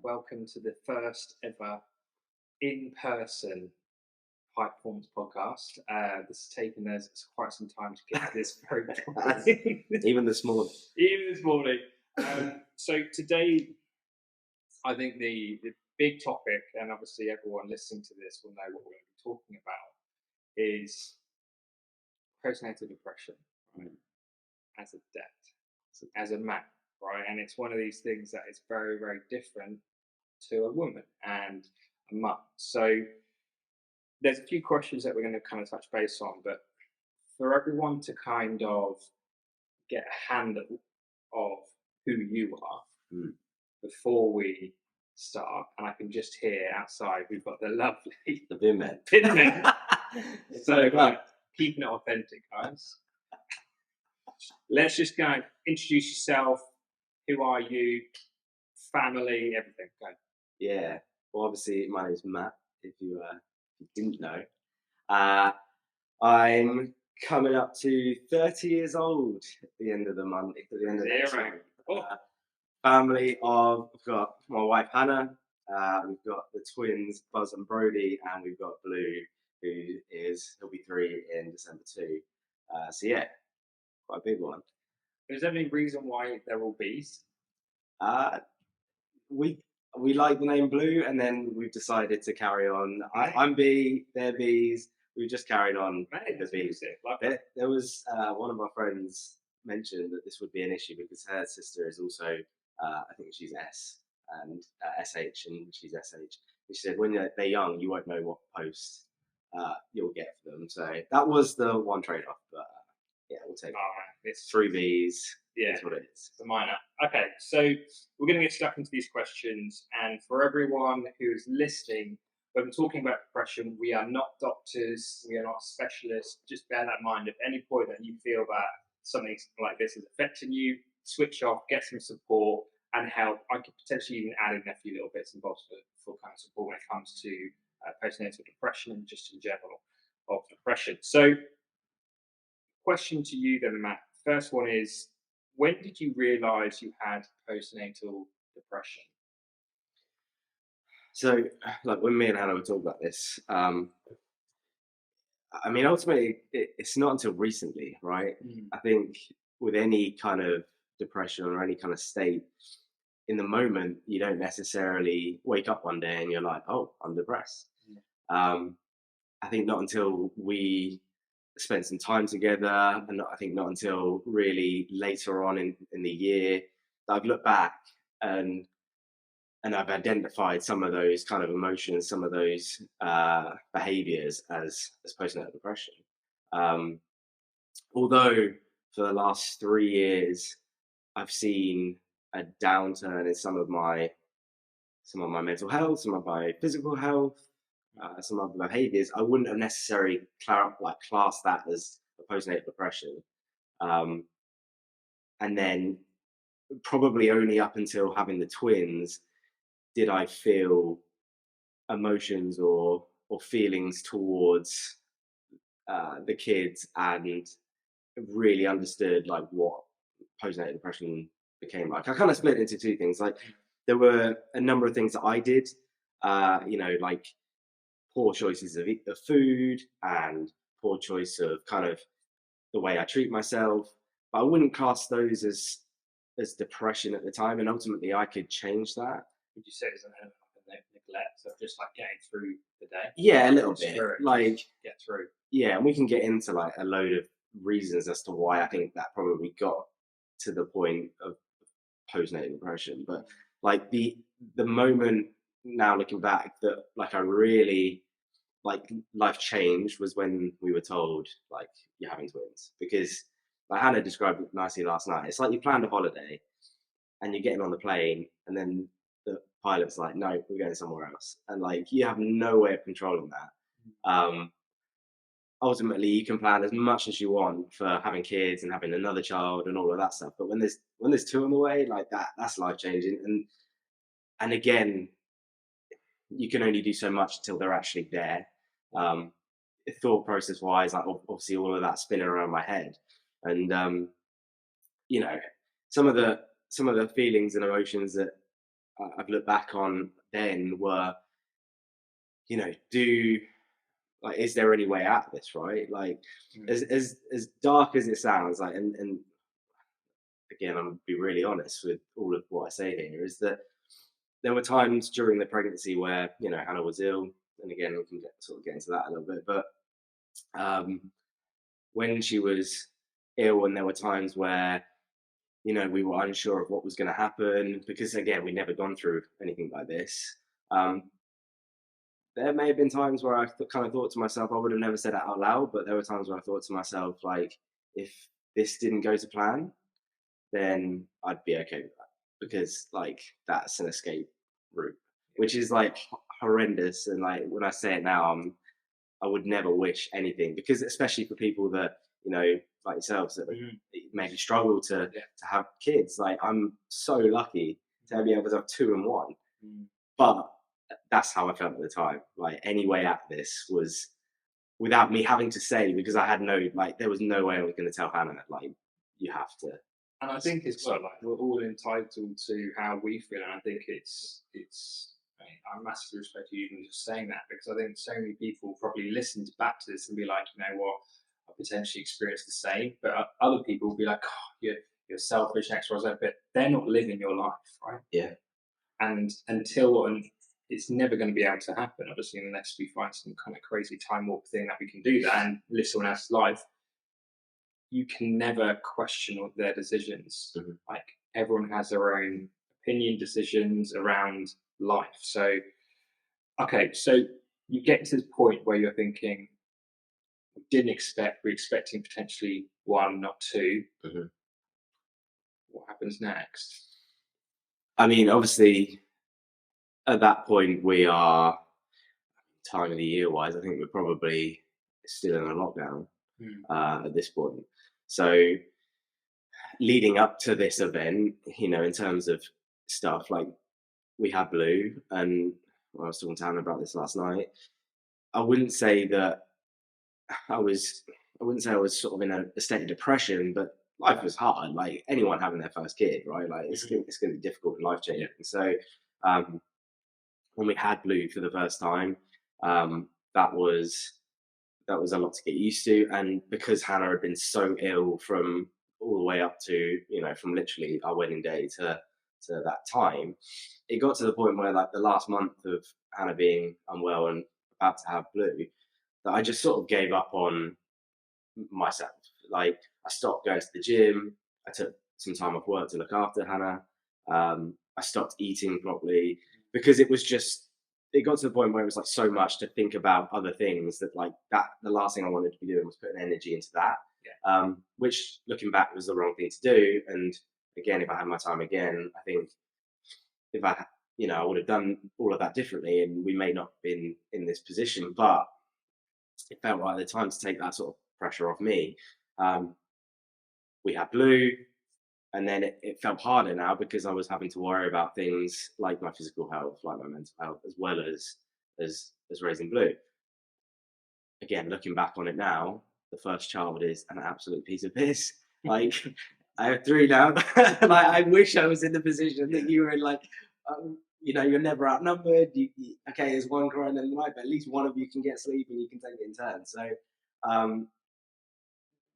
welcome to the first ever in-person high performance podcast. This has taken us quite some time to get this program. Even this morning. Even this morning. So today, I think the big topic, and obviously everyone listening to this will know what we're going to be talking about, is postnatal depression, right? As a dad, as a man, right? And it's one of these things that is very, very different to a woman and a mum. So there's a few questions that we're going to kind of touch base on, but for everyone to kind of get a handle of who you are before we start, and I can just hear outside we've got the lovely The bin men. So keeping it authentic, guys. Let's just go introduce yourself. Who are you? Family, everything. Go. Yeah. Well, obviously, my name's Matt. If you didn't know, I'm coming up to 30 years old at the end of the month. At the end of next month. Family of, we've got my wife Hannah. We've got the twins Buzz and Brody, and we've got Blue, he'll be 3 in December too. So yeah, quite a big one. Is there any reason why they're all bees? We like the name Blue, and then we've decided to carry on. I'm B, they're B's. We've just carried on the B's. There was one of my friends mentioned that this would be an issue because her sister is also, I think she's S and SH, and she's SH. And she said when they're young, you won't know what post you'll get for them. So that was the one trade-off, but yeah, we'll take it. It's 3 B's. Yeah, that's what it is. The minor. Okay, so we're going to get stuck into these questions, and for everyone who is listening, when we're talking about depression, we are not doctors, we are not specialists. Just bear that in mind. At any point that you feel that something like this is affecting you, switch off, get some support and help. I could potentially even add in a few little bits and bobs for kind of support when it comes to postnatal depression and just in general of depression. So, question to you then, Matt. First one is, when did you realise you had postnatal depression? So, like when me and Hannah were talking about this, I mean, ultimately, it's not until recently, right? I think with any kind of depression or any kind of state, in the moment, you don't necessarily wake up one day and you're like, oh, I'm depressed. I think not until we spent some time together, and I think not until really later on in the year that I've looked back and I've identified some of those kind of emotions, some of those behaviors as postnatal depression. Although for the last 3 years, I've seen a downturn in some of my mental health, some of my physical health, some of the behaviors, I wouldn't have necessarily classed that as a postnatal depression. And then probably only up until having the twins did I feel emotions or feelings towards the kids and really understood like what postnatal depression became like. I kind of split it into 2 things. Like there were a number of things that I did, like poor choices of food and poor choice of kind of the way I treat myself. But I wouldn't class those as depression at the time, and ultimately I could change that. Would you say it's an element of neglect, so just like getting through the day? Yeah, a little bit. Like get through. Yeah, and we can get into like a load of reasons as to why I think that probably got to the point of postnatal depression. But like the moment now looking back that like I really like life changed was when we were told like you're having twins, because like Hannah described it nicely last night. It's like you planned a holiday and you're getting on the plane and then the pilot's like, no, we're going somewhere else, and like you have no way of controlling that. Ultimately you can plan as much as you want for having kids and having another child and all of that stuff, but when there's 2 on the way, like that's life changing. And again, you can only do so much until they're actually there. Thought process wise, like obviously all of that spinning around my head, and some of the feelings and emotions that I've looked back on then were, you know, do like, is there any way out of this, right? Like, as dark as it sounds, like, and again, I'm gonna be really honest with all of what I say here, is that there were times during the pregnancy where, you know, Hannah was ill, and again, we can sort of get into that a little bit, but um, when she was ill, and there were times where, you know, we were unsure of what was going to happen because, again, we'd never gone through anything like this. Um, there may have been times where I kind of thought to myself, I would have never said it out loud, but there were times where I thought to myself, like, if this didn't go to plan, then I'd be okay with that because, like, that's an escape route, which is like horrendous. And like when I say it now, I would never wish anything, because especially for people that, you know, like yourselves, that maybe struggle to have kids. Like, I'm so lucky to be able to have two and one, but that's how I felt at the time. Like, any way out of this was without me having to say, because I had no, like, there was no way I was going to tell Hannah, like, you have to. And I think as well, like, we're all entitled to how we feel, and I think it's. I massively respect you even just saying that, because I think so many people probably listen back to this and be like, you know what, I potentially experienced the same, but other people will be like, oh, you're selfish, X, Y, Z, but they're not living your life, right? Yeah. And it's never going to be able to happen, obviously, unless we find some kind of crazy time warp thing that we can do that and live someone else's life. You can never question their decisions. Like, everyone has their own opinion, decisions around life. So, okay, so you get to this point where you're thinking, we're expecting potentially one, not 2. What happens next? I mean, obviously, at that point, we are, time of the year wise, I think we're probably still in a lockdown at this point. So, leading up to this event, you know, in terms of stuff, like, we had Blue, and I was talking to Hannah about this last night. I wouldn't say I was sort of in a state of depression, but life was hard. Like, anyone having their first kid, right? Like, it's going to be difficult and life changing. So, when we had Blue for the first time, that was a lot to get used to. And because Hannah had been so ill from all the way up to, you know, from literally our wedding day to that time, it got to the point where, like, the last month of Hannah being unwell and about to have Blue, that I just sort of gave up on myself. Like, I stopped going to the gym. I took some time off work to look after Hannah. I stopped eating properly because it got to the point where it was like so much to think about other things that, like, that the last thing I wanted to be doing was putting energy into that. Which, looking back, was the wrong thing to do. And again, if I had my time again, I think if I, you know, I would have done all of that differently, and we may not have been in this position, but it felt right at the time to take that sort of pressure off me. We had Blue, and then it felt harder now because I was having to worry about things like my physical health, like my mental health, as well as raising Blue. Again, looking back on it now, the first child is an absolute piece of piss. Like, I have 3 now. Like, I wish I was in the position that you were in. Like, you know, you're never outnumbered. Okay, there's one crying in the night, but at least one of you can get sleep and you can take it in turn. So,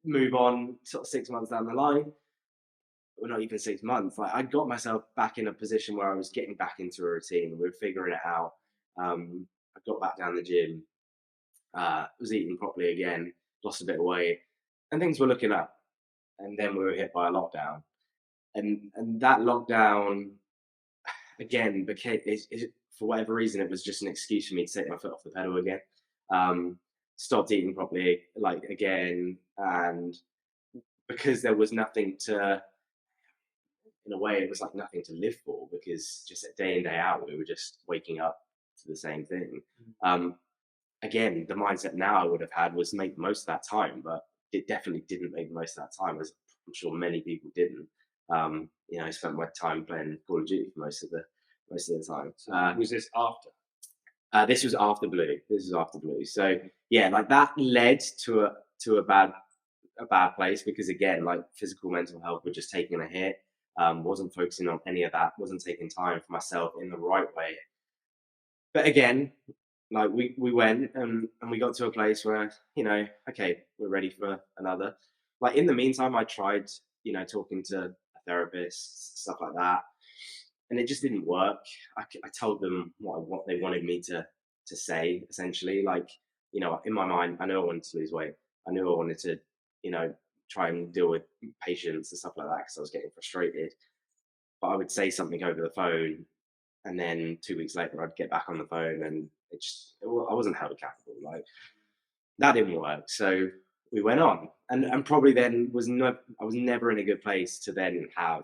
move on, sort of 6 months down the line, or not even 6 months. Like, I got myself back in a position where I was getting back into a routine. We were figuring it out. I got back down the gym. Was eating properly again, lost a bit of weight, and things were looking up. And then we were hit by a lockdown, and that lockdown again became, for whatever reason, it was just an excuse for me to take my foot off the pedal again. Stopped eating properly, like, again, and because there was nothing to, in a way, it was like nothing to live for, because just day in, day out, we were just waking up to the same thing. Again, the mindset now I would have had was make the most of that time, but it definitely didn't make the most of that time, as I'm sure many people didn't. You know, I spent my time playing Call of Duty for most of the time. So was this after? This was after Blue. So yeah, like, that led to a bad place, because again, like, physical, mental health were just taking a hit. wasn't focusing on any of that, wasn't taking time for myself in the right way. But again, like we went and we got to a place where, okay, we're ready for another. Like in the meantime, I tried, talking to a therapist, stuff like that, and it just didn't work. I told them what they wanted me to say, essentially. Like, in my mind, I knew I wanted to lose weight. I knew I wanted to, try and deal with patients and stuff like that because I was getting frustrated. But I would say something over the phone, and then 2 weeks later, I'd get back on the phone, and I wasn't held accountable. Like that didn't work. So we went on, and probably then I was never in a good place to then have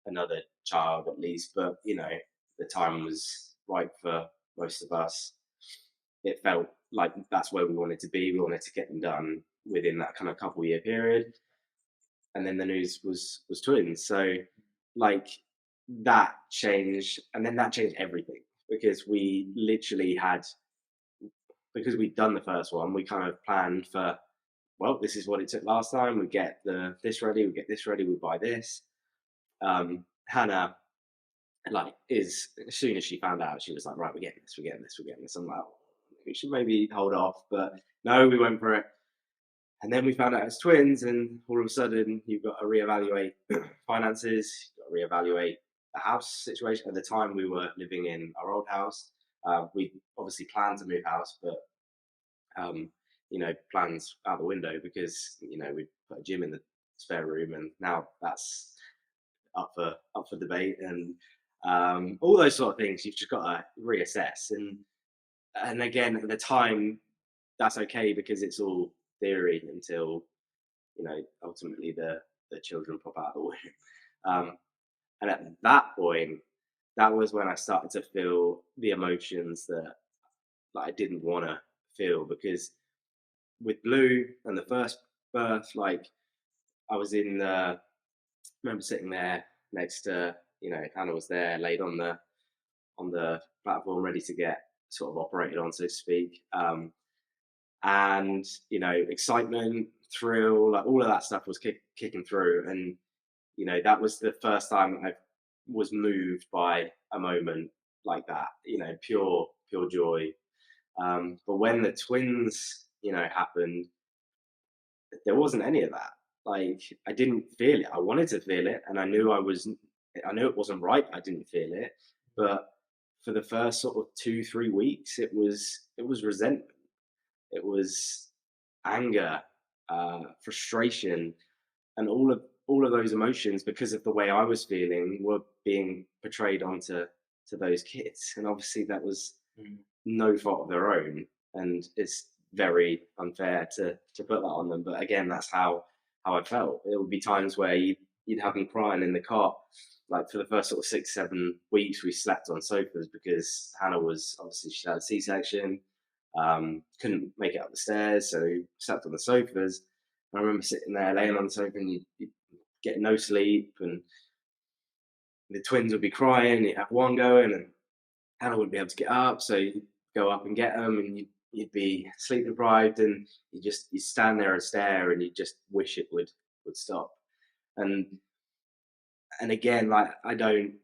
another child at least. But the time was right for most of us. It felt like that's where we wanted to be. We wanted to get them done within that kind of couple-year period. And then the news was twins. So like that changed, and then that changed everything because we literally had, because we'd done the first one, we kind of planned for, well, this is what it took last time. We get this ready, we get this ready, we buy this. Hannah, like, is as soon as she found out, she was like, right, we're getting this, we're getting this, we're getting this. I'm like, oh, we should maybe hold off, but no, we went for it. And then we found out it's twins, and all of a sudden you've got to reevaluate finances, you've got to reevaluate the house situation. At the time, we were living in our old house. We obviously planned to move house, but plans out the window because we put a gym in the spare room, and now that's up for debate, and all those sort of things. You've just got to reassess, and again at the time, that's okay because it's all theory until ultimately the children pop out of the womb. And at that point, that was when I started to feel the emotions that I didn't want to feel, because with Blue and the first birth, like I was remember sitting there next to, Hannah was there laid on the platform ready to get sort of operated on, so to speak. And excitement, thrill, like all of that stuff was kicking through, and that was the first time I was moved by a moment like that, pure joy. But when the twins happened, there wasn't any of that. Like I didn't feel it. I wanted to feel it, and I knew it wasn't right. I didn't feel it, but for the first sort of 2-3 weeks, it was resentment. It was anger, frustration, and all of those emotions, because of the way I was feeling, were being portrayed onto those kids, and obviously that was no fault of their own, and it's very unfair to put that on them. But again, that's how I felt. It would be times where you'd have them crying in the cot. Like for the first sort of 6-7 weeks, we slept on sofas because Hannah was obviously, she had a C-section, couldn't make it up the stairs, so we slept on the sofas. I remember sitting there, laying on the sofa, and you'd get no sleep, and the twins would be crying. You'd have one going, and Hannah wouldn't be able to get up, so you'd go up and get them, and you'd be sleep deprived, and you stand there and stare, and you just wish it would stop. And again, like I don't,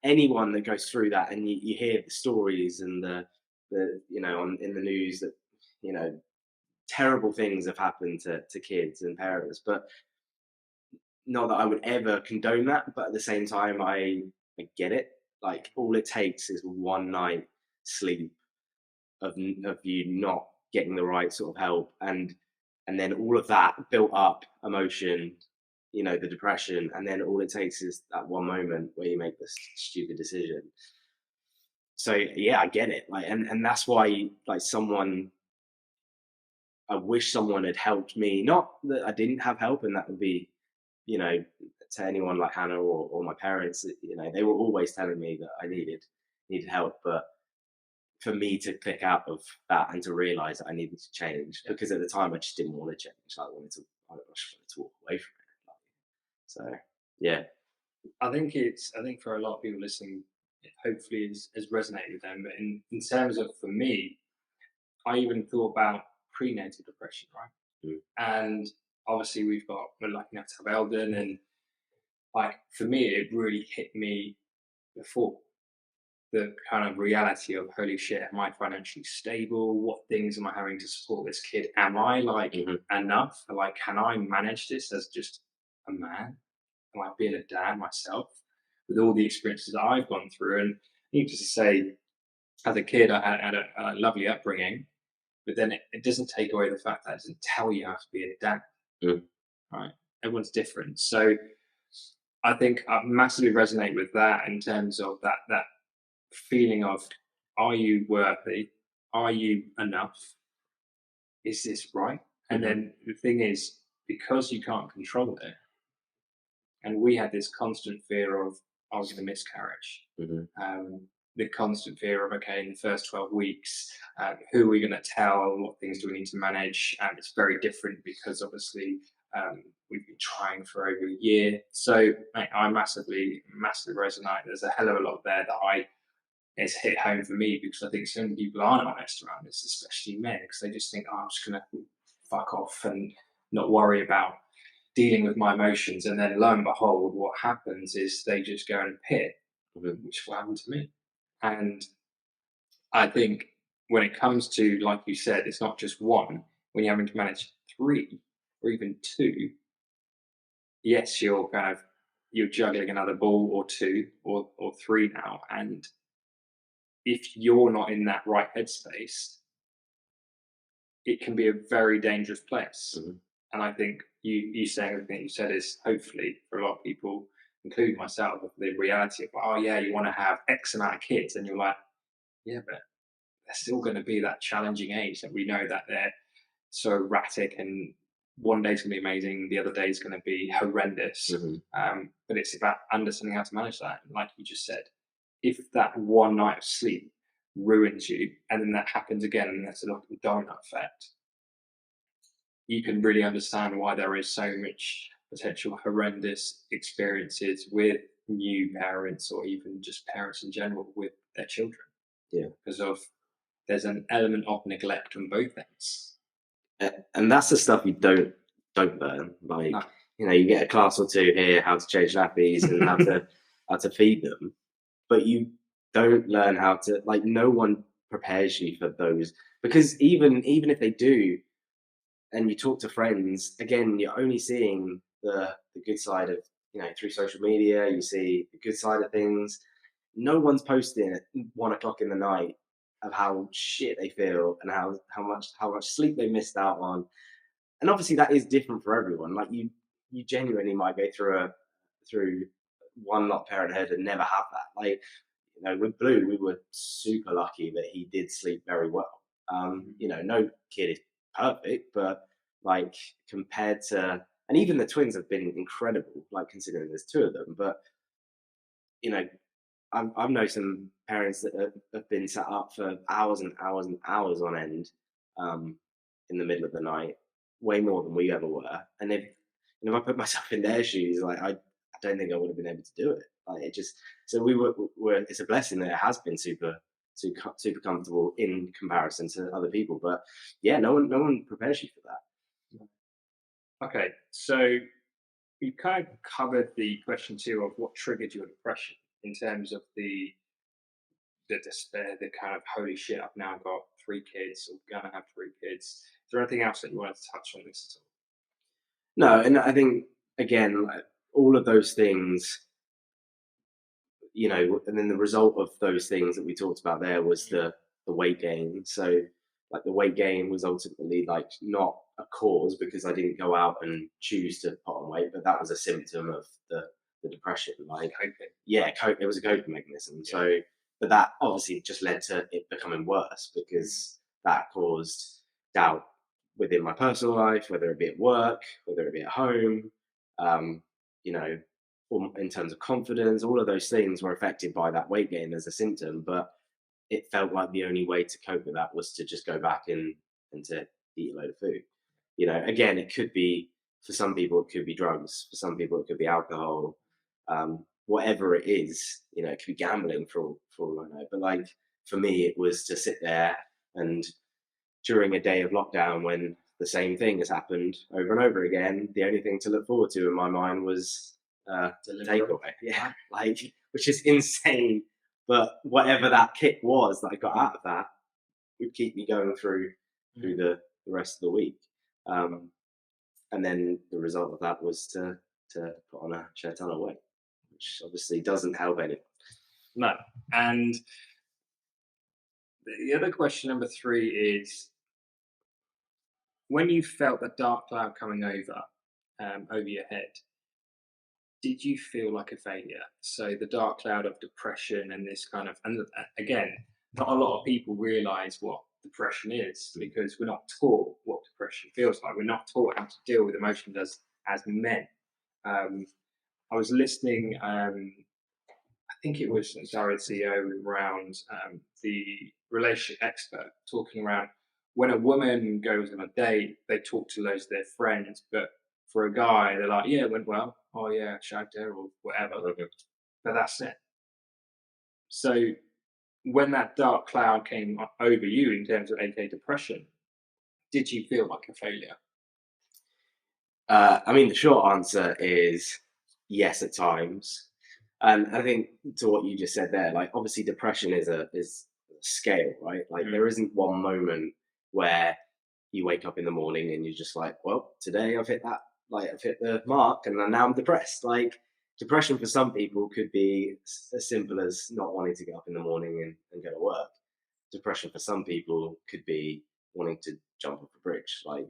anyone that goes through that, and you hear the stories and the in the news that terrible things have happened to kids and parents, but not that I would ever condone that. But at the same time, I get it. Like all it takes is one night sleep of you not getting the right sort of help, and then all of that built up emotion, the depression, and then all it takes is that one moment where you make this stupid decision. So yeah, I get it. Like, and that's why, like, I wish someone had helped me. Not that I didn't have help, and that would be, to anyone like Hannah or my parents, they were always telling me that I needed help. But for me to click out of that and to realize that I needed to change, because at the time I just didn't want to change. Like, I just wanted to walk away from it. So yeah, I think for a lot of people listening, it hopefully has resonated with them. But in terms of, for me, I even thought about prenatal depression, right? And obviously we're lucky enough to have Eldon, and like for me, it really hit me before the kind of reality of holy shit, am I financially stable? What things am I having to support this kid? Am I like enough? Like, can I manage this as just a man? Am I being a dad myself with all the experiences that I've gone through? And needless to say, as a kid, I had a lovely upbringing, but then it doesn't take away the fact that it doesn't tell you how to be a dad, Mm. right? Everyone's different. So I think I massively resonate with that in terms of that feeling of, are you worthy? Are you enough? Is this right? And then the thing is, because you can't control it, and we had this constant fear of, I was going to miscarriage. The constant fear of, okay, in the first 12 weeks, who are we going to tell? What things do we need to manage? And it's very different because obviously we've been trying for over a year. So I massively, massively resonate. There's a hell of a lot there that it's hit home for me, because I think so many people aren't honest around this, especially men, because they just think, oh, I'm just going to fuck off and not worry about dealing with my emotions. And then lo and behold, what happens is they just go in a pit, which will happen to me. And I think when it comes to, like you said, it's not just one. When you're having to manage three or even two, yes, you're juggling another ball or two or three now. And if you're not in that right headspace, it can be a very dangerous place. And I think you saying everything you said is hopefully for a lot of people, including myself, the reality of, oh yeah, you want to have X amount of kids, and you're like, yeah, but they're still going to be that challenging age that we know that they're so erratic, and one day's going to be amazing, the other day's going to be horrendous. But it's about understanding how to manage that. Like you just said, if that one night of sleep ruins you, and then that happens again, and that's a lot of domino effect, you can really understand why there is so much potential horrendous experiences with new parents, or even just parents in general with their children. Yeah, because of there's an element of neglect on both ends. And that's the stuff you don't learn. Like, No. you get a class or two here, how to change nappies and how to feed them, but you don't learn how to, like, no one prepares you for those, because even if they do, and you talk to friends, again, you're only seeing the good side of, through social media. You see the good side of things. No one's posting at 1 o'clock in the night of how shit they feel and how much sleep they missed out on. And obviously that is different for everyone. Like, you genuinely might go through one lot parenthood and never have that. Like, with Blue, we were super lucky that he did sleep very well. No kid is perfect, but like, compared to, and even the twins have been incredible, like, considering there's two of them. But I've known some parents that have been sat up for hours and hours and hours on end, in the middle of the night, way more than we ever were. And if I put myself in their shoes, like, I don't think I would have been able to do it. Like, it just, so we were it's a blessing that it has been super comfortable in comparison to other people. But yeah, no one prepares you for that. Okay, so we've kind of covered the question too of what triggered your depression, in terms of the despair, the kind of holy shit, I've now got three kids, or gonna have three kids. Is there anything else that you wanted to touch on this at all? No, and I think, again, like, all of those things, and then the result of those things that we talked about there was the weight gain. So, like, the weight gain was ultimately, like, not a cause, because I didn't go out and choose to put on weight, but that was a symptom of the depression. Like, yeah, it was a coping mechanism. Yeah. So, but that obviously just led to it becoming worse, because that caused doubt within my personal life, whether it be at work, whether it be at home, you know, in terms of confidence. All of those things were affected by that weight gain as a symptom. But it felt like the only way to cope with that was to just go back and to eat a load of food. Again, it could be, for some people, it could be drugs. For some people, it could be alcohol. Whatever it is, it could be gambling for all I know. But, like, for me, it was to sit there, and during a day of lockdown, when the same thing has happened over and over again, the only thing to look forward to in my mind was takeaway. Yeah, like, which is insane. But whatever that kick was that I got out of that would keep me going through the rest of the week. And then the result of that was to put on a share ton of weight, which obviously doesn't help anyone. No. And the other question, number 3, is when you felt the dark cloud coming over your head, did you feel like a failure? So the dark cloud of depression and this kind of, and again, not a lot of people realize what depression is because we're not taught what depression feels like. We're not taught how to deal with emotions as men. I was listening, I think it was Dario CEO around the relationship expert talking around when a woman goes on a date, they talk to loads of their friends, but for a guy, they're like, yeah, it went well. Oh yeah, shagged her or whatever. But that's it. So when that dark cloud came over you in terms of AK depression, did you feel like a failure? I mean, the short answer is yes at times. And I think to what you just said there, like obviously depression is a scale, right? Like there isn't one moment where you wake up in the morning and you're just like, well, today I've hit that, like I've hit the mark and now I'm depressed. Like depression for some people could be as simple as not wanting to get up in the morning and go to work. Depression for some people could be wanting to jump off a bridge. Like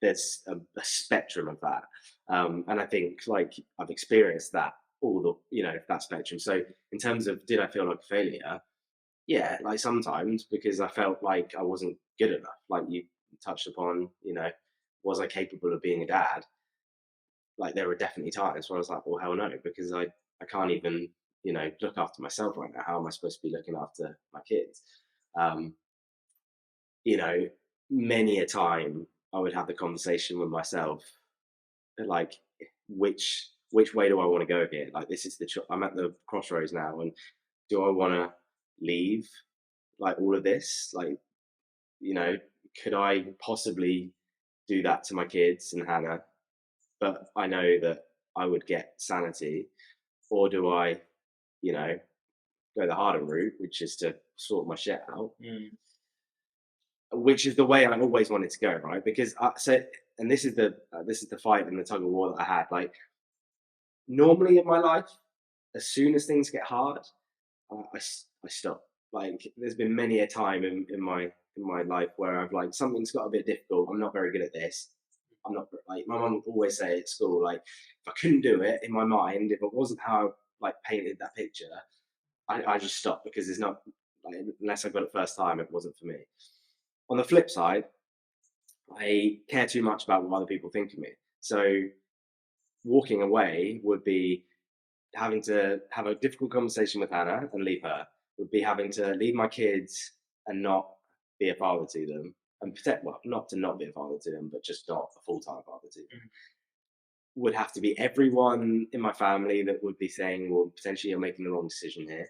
there's a spectrum of that. And I think like I've experienced that that spectrum. So in terms of did I feel like a failure? Yeah, like sometimes because I felt like I wasn't good enough. Like you touched upon, was I capable of being a dad? Like there were definitely times where I was like, well, hell no, because I can't even, look after myself right now. How am I supposed to be looking after my kids? Many a time I would have the conversation with myself, like which way do I want to go here? Like this is I'm at the crossroads now, and do I want to leave like all of this? Like, could I possibly do that to my kids and Hannah? But I know that I would get sanity, or do I, go the harder route, which is to sort my shit out. Which is the way I always wanted to go, right? Because and this is the fight and the tug of war that I had. Like normally in my life, as soon as things get hard, I stop. Like there's been many a time in my life where I've like something's got a bit difficult. I'm not very good at this. I'm not like my mum would always say at school. Like if I couldn't do it in my mind, if it wasn't how I like painted that picture, I just stopped because it's not like unless I got it first time, it wasn't for me. On the flip side, I care too much about what other people think of me. So walking away would be having to have a difficult conversation with Hannah and leave her, would be having to leave my kids and not be a father to them and not to not be a father to them, but just not a full-time father to them. Would have to be everyone in my family that would be saying, well, potentially you're making the wrong decision here.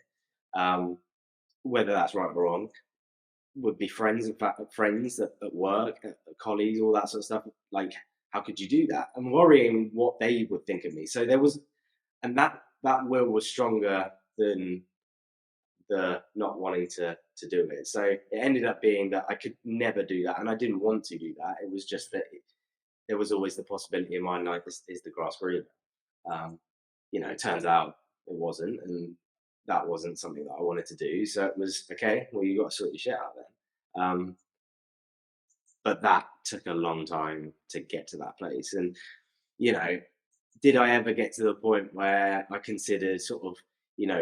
Whether that's right or wrong, would be friends at work, colleagues, all that sort of stuff. Like, how could you do that? And worrying what they would think of me. So there was, and that will was stronger than the not wanting to do it. So it ended up being that I could never do that, and I didn't want to do that. It was just that there was always the possibility in my mind, is the grass greener? It turns out it wasn't, and that wasn't something that I wanted to do. So it was okay. Well, you got to sort your shit out then. But that took a long time to get to that place. And did I ever get to the point where I considered sort of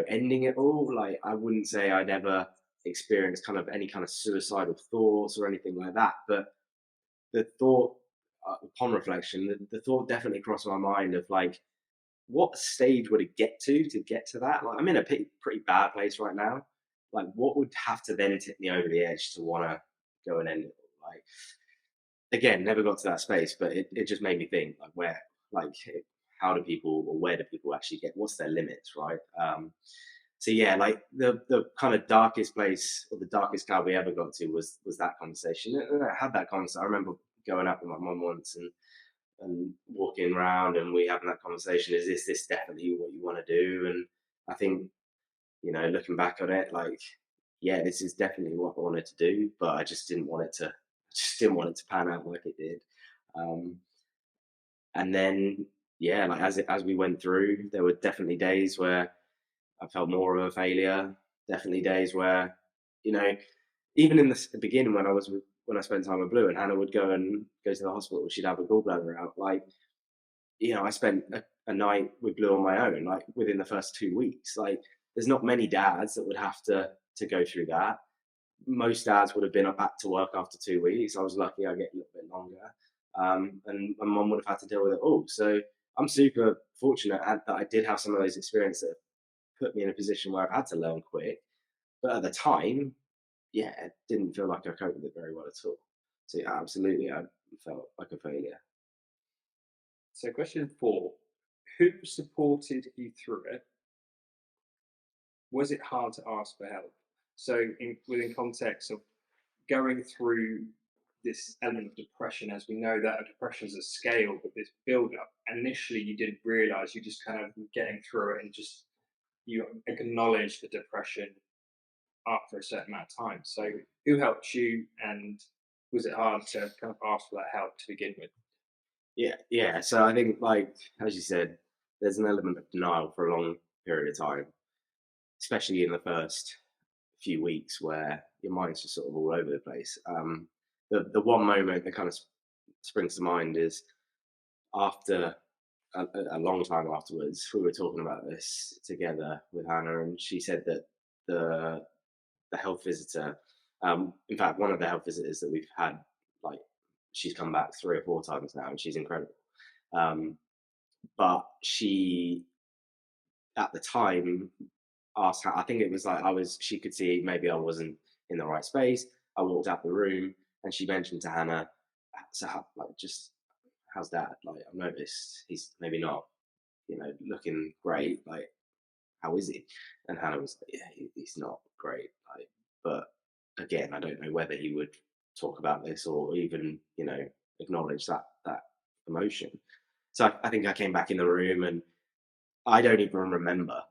ending it all? Like I wouldn't say I'd ever experienced kind of any kind of suicidal thoughts or anything like that. But the thought, upon reflection, the thought definitely crossed my mind of like, what stage would it get to get to that? Like I'm in a pretty bad place right now. Like what would have to then tip me over the edge to want to go and end it? Like again, never got to that space, but it just made me think like how do people or where do people actually get? What's their limits, right? So yeah, like the kind of darkest place or the darkest cloud we ever got to was that conversation. And I had that conversation. I remember going up with my mum once and and walking around, and we having that conversation. Is this definitely what you want to do? And I think, looking back on it, like, yeah, this is definitely what I wanted to do, but I just didn't want it to, pan out like it did. Um, and then, yeah, like as we went through, there were definitely days where I felt more of a failure. Definitely days where, you know, even in the beginning when I spent time with Blue, and Hannah would go to the hospital, she'd have a gallbladder out. Like, I spent a night with Blue on my own, like within the first 2 weeks. Like, there's not many dads that would have to go through that. Most dads would have been back to work after 2 weeks. I was lucky I get a little bit longer. And my mum would have had to deal with it all. So I'm super fortunate that I did have some of those experiences that put me in a position where I've had to learn quick. But at the time, yeah, it didn't feel like I coped with it very well at all. So yeah, absolutely, I felt like a failure. So, question 4: who supported you through it? Was it hard to ask for help? So, within context of going through this element of depression, as we know that depression is a scale, but this build up. Initially, you didn't realize you just kind of getting through it, and just you acknowledge the depression after a certain amount of time. So, who helped you, and was it hard to kind of ask for that help to begin with? Yeah, yeah. So I think, like as you said, there's an element of denial for a long period of time, especially in the first few weeks where your mind's just sort of all over the place. The one moment that kind of springs to mind is after a long time afterwards, we were talking about this together with Hannah, and she said that the the health visitor, in fact, one of the health visitors that we've had, like, she's come back 3 or 4 times now, and she's incredible. Um, but she, at the time, asked how, I think it was like she could see maybe I wasn't in the right space. I walked out the room, and she mentioned to Hannah, so just how's dad? Like, I've noticed he's maybe not, looking great. Like, how is he? And Hannah was like, yeah, he's not great. Like, but again, I don't know whether he would talk about this or even, acknowledge that emotion. So I think I came back in the room, and I don't even remember.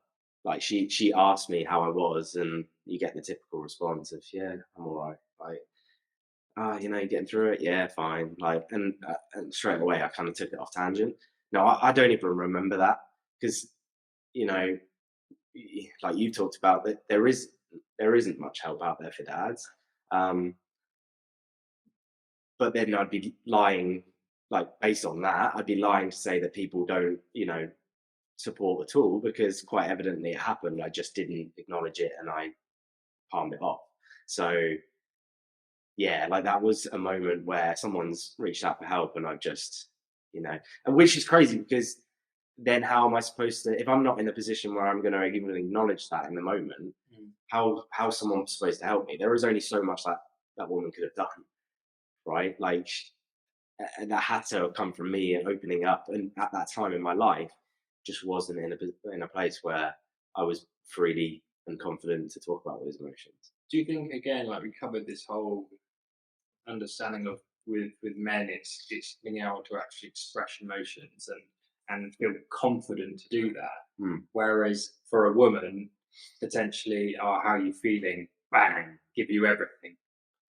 Like, she asked me how I was, and you get the typical response of, yeah, I'm all right. Like, you getting through it, yeah, fine. Like, and straight away I kind of took it off tangent. No, I don't even remember that, because, you know like you talked about, that there isn't much help out there for dads. Um, but then I'd be lying, like, based on that, I'd be lying to say that people don't, support at all, because quite evidently it happened. I just didn't acknowledge it, and I palmed it off. So yeah, like, that was a moment where someone's reached out for help, and I've just, and which is crazy, because then how am I supposed to, if I'm not in a position where I'm going to even acknowledge that in the moment, how someone's supposed to help me? There is only so much that woman could have done, right? Like, and that had to have come from me and opening up. And at that time in my life, just wasn't in a place where I was freely and confident to talk about those emotions. Do you think, again, like we covered this whole understanding of, with men, it's being able to actually express emotions and feel confident to do that. Hmm. Whereas for a woman, potentially, oh, how are you feeling? Bang, give you everything.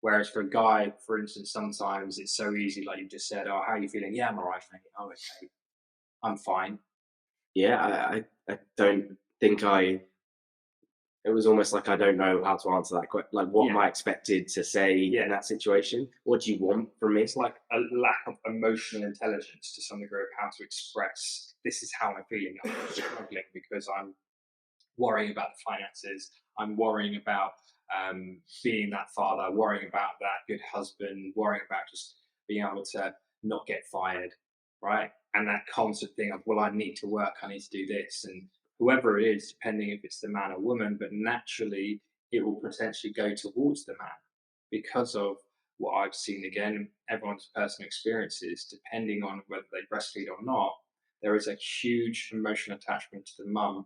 Whereas for a guy, for instance, sometimes it's so easy, like you just said, oh, how are you feeling? Yeah, I'm all right, mate. Oh, okay, I'm fine. Yeah, I don't think it was almost like I don't know how to answer that question. Like, what am I expected to say in that situation? What do you want from me? It's like a lack of emotional intelligence to some degree of how to express, this is how I'm feeling. I'm struggling because I'm worrying about the finances. I'm worrying about being that father, worrying about that good husband, worrying about just being able to not get fired, right? And that constant thing of, well, I need to work, I need to do this. And whoever it is, depending if it's the man or woman, but naturally it will potentially go towards the man because of what I've seen. Again, everyone's personal experiences, depending on whether they breastfeed or not, there is a huge emotional attachment to the mum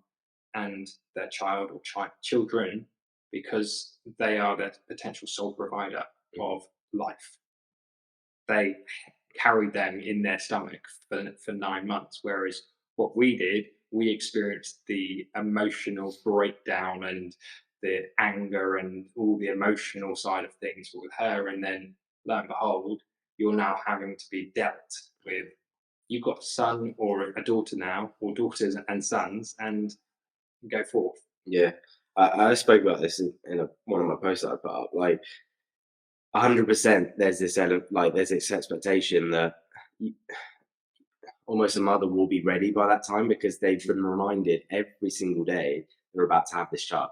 and their child or children, because they are their potential sole provider of life. They carried them in their stomach for 9 months. Whereas what we did, we experienced the emotional breakdown and the anger and all the emotional side of things with her. And then lo and behold, you're now having to be dealt with. You've got a son or a daughter now, or daughters and sons, and go forth. Yeah, I spoke about this in one of my posts that I put up. Like, 100%, there's this like there's this expectation that you, almost a mother will be ready by that time because they've been reminded every single day they're about to have this child.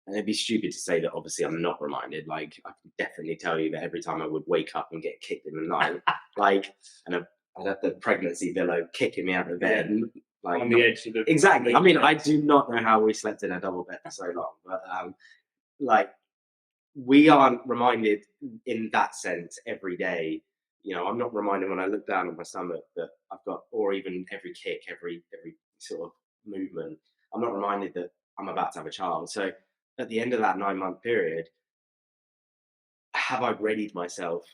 And it'd be stupid to say that obviously I'm not reminded. Like, I can definitely tell you that every time I would wake up and get kicked in the night, like, and I'd have the pregnancy pillow kicking me out of bed. Yeah. Like, On the edge of the exactly. I mean, I do not know how we slept in a double bed for so long, but like, we aren't reminded in that sense every day. You know, I'm not reminded when I look down on my stomach that I've got, or even every kick, every sort of movement. I'm not reminded that I'm about to have a child. So at the end of that 9-month period, have I readied myself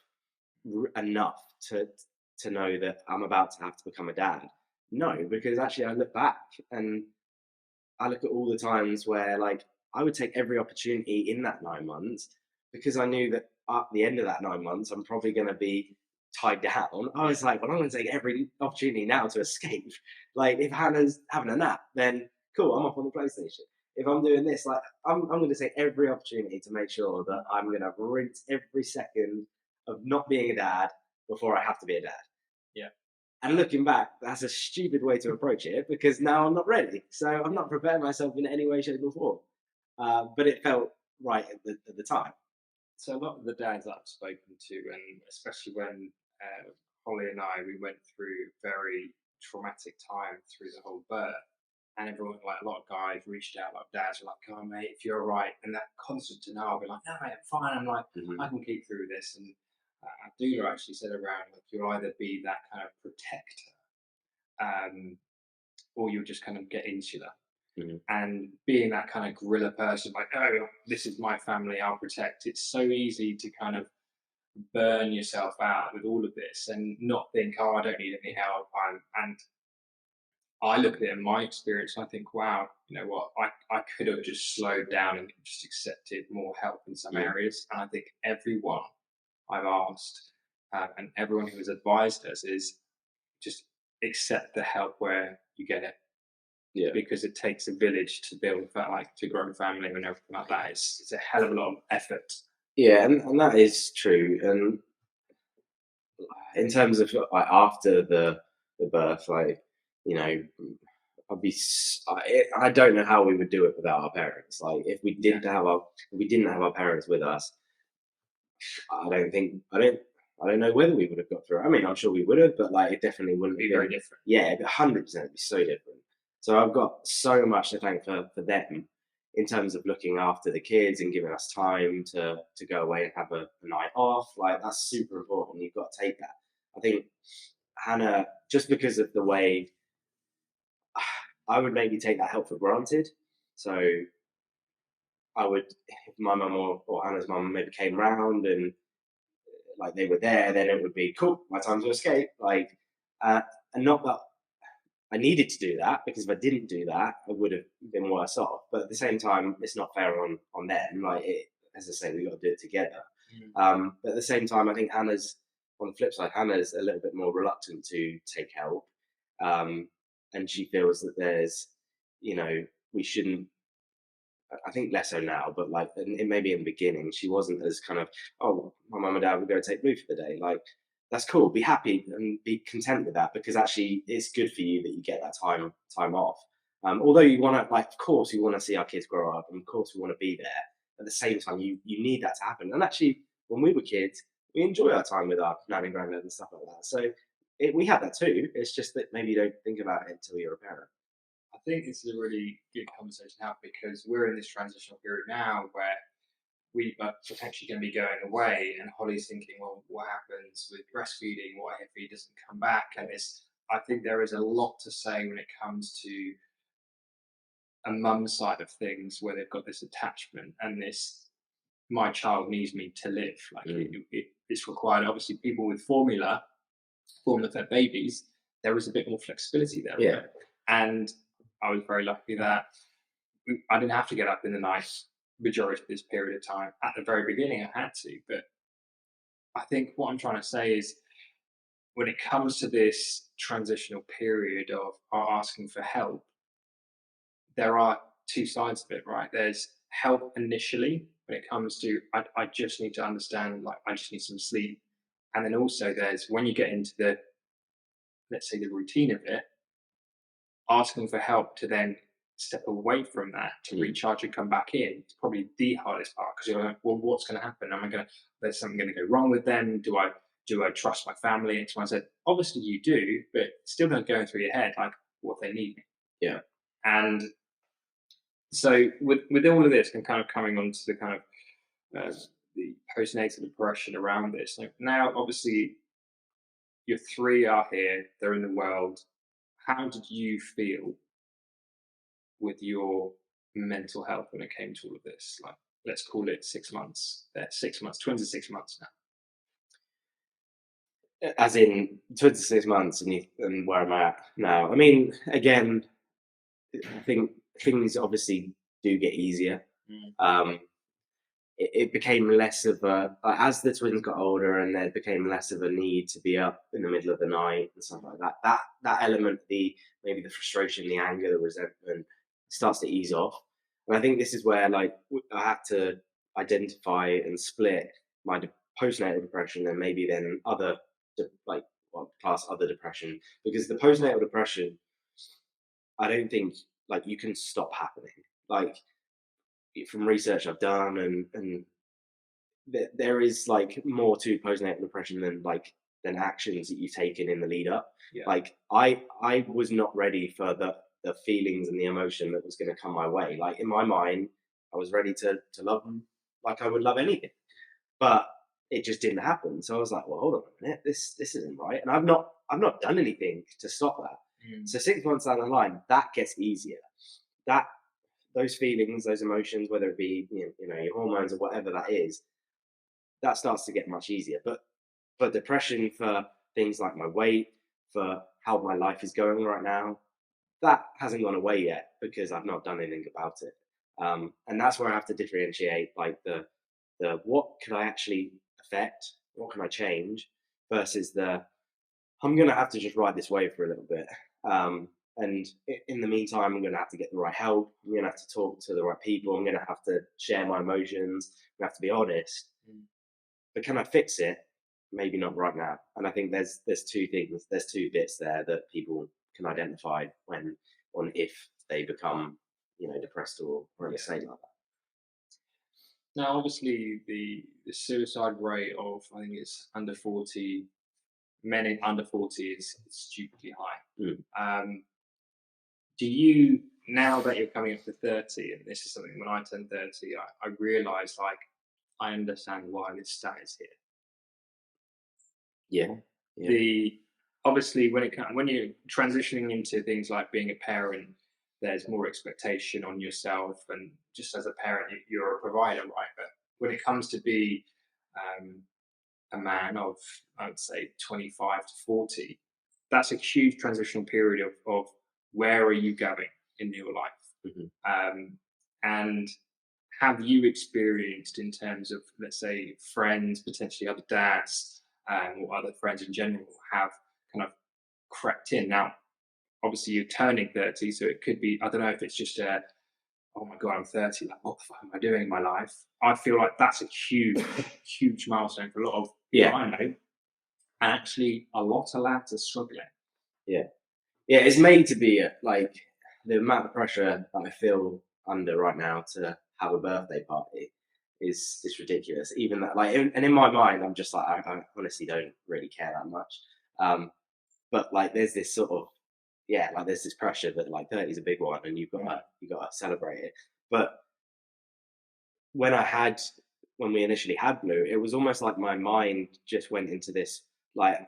enough to know that I'm about to have to become a dad? No, because actually I look back and I look at all the times where, like, I would take every opportunity in that 9 months because I knew that at the end of that 9 months, I'm probably going to be tied down. I was like, well, I'm going to take every opportunity now to escape. Like, if Hannah's having a nap, then cool, I'm off on the PlayStation. If I'm doing this, like, I'm going to take every opportunity to make sure that I'm going to rinse every second of not being a dad before I have to be a dad. Yeah. And looking back, that's a stupid way to approach it because now I'm not ready. So I'm not preparing myself in any way, shape, or form. But it felt right at the time. So a lot of the dads that I've spoken to, and especially when Holly and I, we went through very traumatic time through the whole birth, and everyone, like a lot of guys, reached out, like dads were like, "Oh mate, if you're all right," and that constant denial, I'll be like, "No mate, I'm fine." I'm like, I can keep through this. And our doula actually said around, like, you'll either be that kind of protector, or you'll just kind of get insular. And being that kind of guerrilla person, like, oh, this is my family, I'll protect. It's so easy to kind of burn yourself out with all of this and not think, oh, I don't need any help. And I look at it in my experience and I think, wow, you know what, I could have just slowed down and just accepted more help in some areas. And I think everyone I've asked and everyone who has advised us is just accept the help where you get it. Yeah. Because it takes a village to build that, like, to grow a family and everything like that. It's a hell of a lot of effort. Yeah, and that is true. And in terms of like after the birth, like, you know, I don't know how we would do it without our parents. Like, if we didn't have our parents with us, I don't know whether we would have got through it. I mean, I'm sure we would have, but like, it definitely wouldn't Be have very been. different. Yeah, 100%, it'd be so different. So I've got so much to thank for them in terms of looking after the kids and giving us time to go away and have a night off. Like, that's super important. You've got to take that. I think Hannah, just because of the way I would maybe take that help for granted. So I would, if my mum or Hannah's mum maybe came round and like they were there, then it would be cool. My time to escape. Like, and not that I needed to do that, because if I didn't do that, I would have been worse off. But at the same time, it's not fair on them. Like, as I say, we got to do it together. But at the same time, I think Hannah's, on the flip side, Hannah's a little bit more reluctant to take help, and she feels that there's, you know, we shouldn't. I think less so now, but like, it maybe in the beginning, she wasn't as kind of, oh, my mum and dad would go take Blue for the day. Like, that's cool. Be happy and be content with that, because actually it's good for you that you get that time off. Although you want to, like, of course, we want to see our kids grow up, and of course we want to be there. At the same time, you need that to happen. And actually, when we were kids, we enjoy our time with our nan and granddad and stuff like that. So we have that too. It's just that maybe you don't think about it until you're a parent. I think this is a really good conversation to have, because we're in this transitional period now where we are potentially going to be going away, and Holly's thinking, well, what happens with breastfeeding? What if he doesn't come back? And I think there is a lot to say when it comes to a mum's side of things, where they've got this attachment and this, my child needs me to live. Like, it's required. Obviously, people with formula formula-fed babies, there was a bit more flexibility there. Yeah. And I was very lucky that I didn't have to get up in the night majority of this period of time. At the very beginning, I had to, but I think what I'm trying to say is when it comes to this transitional period of asking for help, there are two sides of it, right? There's help initially when it comes to I just need to understand, like I just need some sleep. And then also there's when you get into the, let's say, the routine of it, asking for help to then step away from that to recharge and come back in. It's probably the hardest part because you're like, well, what's going to happen? Am I going to, there's something going to go wrong with them? Do I trust my family? X, Y, Z. Obviously you do, but still don't go through your head like what they need. Yeah. And so with all of this and kind of coming on to the kind of the postnatal depression around this. Now, obviously, your three are here; they're in the world. How did you feel with your mental health when it came to all of this? Like, let's call it 6 months. They're 6 months. Twins are 6 months now. As in 26 months, and where am I at now? I mean, again, I think things obviously do get easier. It became less of a, like, as the twins got older, and there became less of a need to be up in the middle of the night and stuff like that. That element, maybe the frustration, the anger, the resentment, starts to ease off. And I think this is where, like, I had to identify and split my postnatal depression and maybe then other class other depression, because the postnatal depression, I don't think, like, you can stop happening. Like, from research I've done, and there is, like, more to postnatal depression than actions that you've taken in the lead up. Yeah. Like, I was not ready for the feelings and the emotion that was going to come my way. Like, in my mind, I was ready to love them like I would love anything, but it just didn't happen. So I was like, well, hold on a minute, this isn't right, and I've not done anything to stop that. So 6 months down the line, that gets easier. That those feelings, those emotions, whether it be your hormones or whatever that is, that starts to get much easier. But depression for things like my weight, for how my life is going right now, that hasn't gone away yet because I've not done anything about it. And that's where I have to differentiate, like, the what could I actually affect, what can I change, versus the I'm going to have to just ride this wave for a little bit. And in the meantime, I'm going to have to get the right help. I'm going to have to talk to the right people. I'm going to have to share my emotions. I have to be honest. But can I fix it? Maybe not right now. And I think there's two things. There's two bits there that people can identify if they become depressed or in a state like that. Now, obviously, the suicide rate of, I think it's under 40, men under 40 is stupidly high. Do you, now that you're coming up to 30, and this is something when I turned 30, I realised, like, I understand why this stat is here. Yeah. Obviously, when you're transitioning into things like being a parent, there's more expectation on yourself, and just as a parent, you're a provider, right? But when it comes to be a man of, I would say, 25 to 40, that's a huge transitional period of where are you going in your life? And have you experienced, in terms of, let's say, friends, potentially other dads, or other friends in general, have kind of crept in? Now, obviously, you're turning 30, so it could be, I don't know if it's just oh my God, I'm 30, like, what the fuck am I doing in my life? I feel like that's a huge, huge milestone for a lot of people I know. And actually, a lot of lads are struggling. Yeah, it's made to be like, the amount of pressure that I feel under right now to have a birthday party is ridiculous. Even that, like, and in my mind, I'm just like, I honestly don't really care that much. But, like, there's this sort of, like, there's this pressure that, like, 30 is a big one, and you've got to celebrate it. But when we initially had Blue, it was almost like my mind just went into this, like,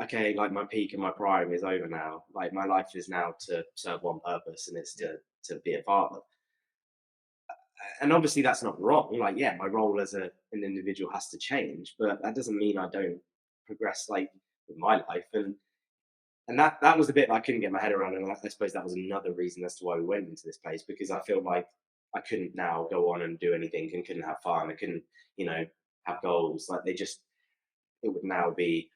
okay, like, my peak and my prime is over now. Like, my life is now to serve one purpose, and it's to be a father. And obviously that's not wrong. Like, my role as an individual has to change, but that doesn't mean I don't progress. Like, my life, and that was the bit I couldn't get my head around, and I suppose that was another reason as to why we went into this place, because I feel like I couldn't now go on and do anything, and couldn't have fun, I couldn't, have goals. Like it would now be,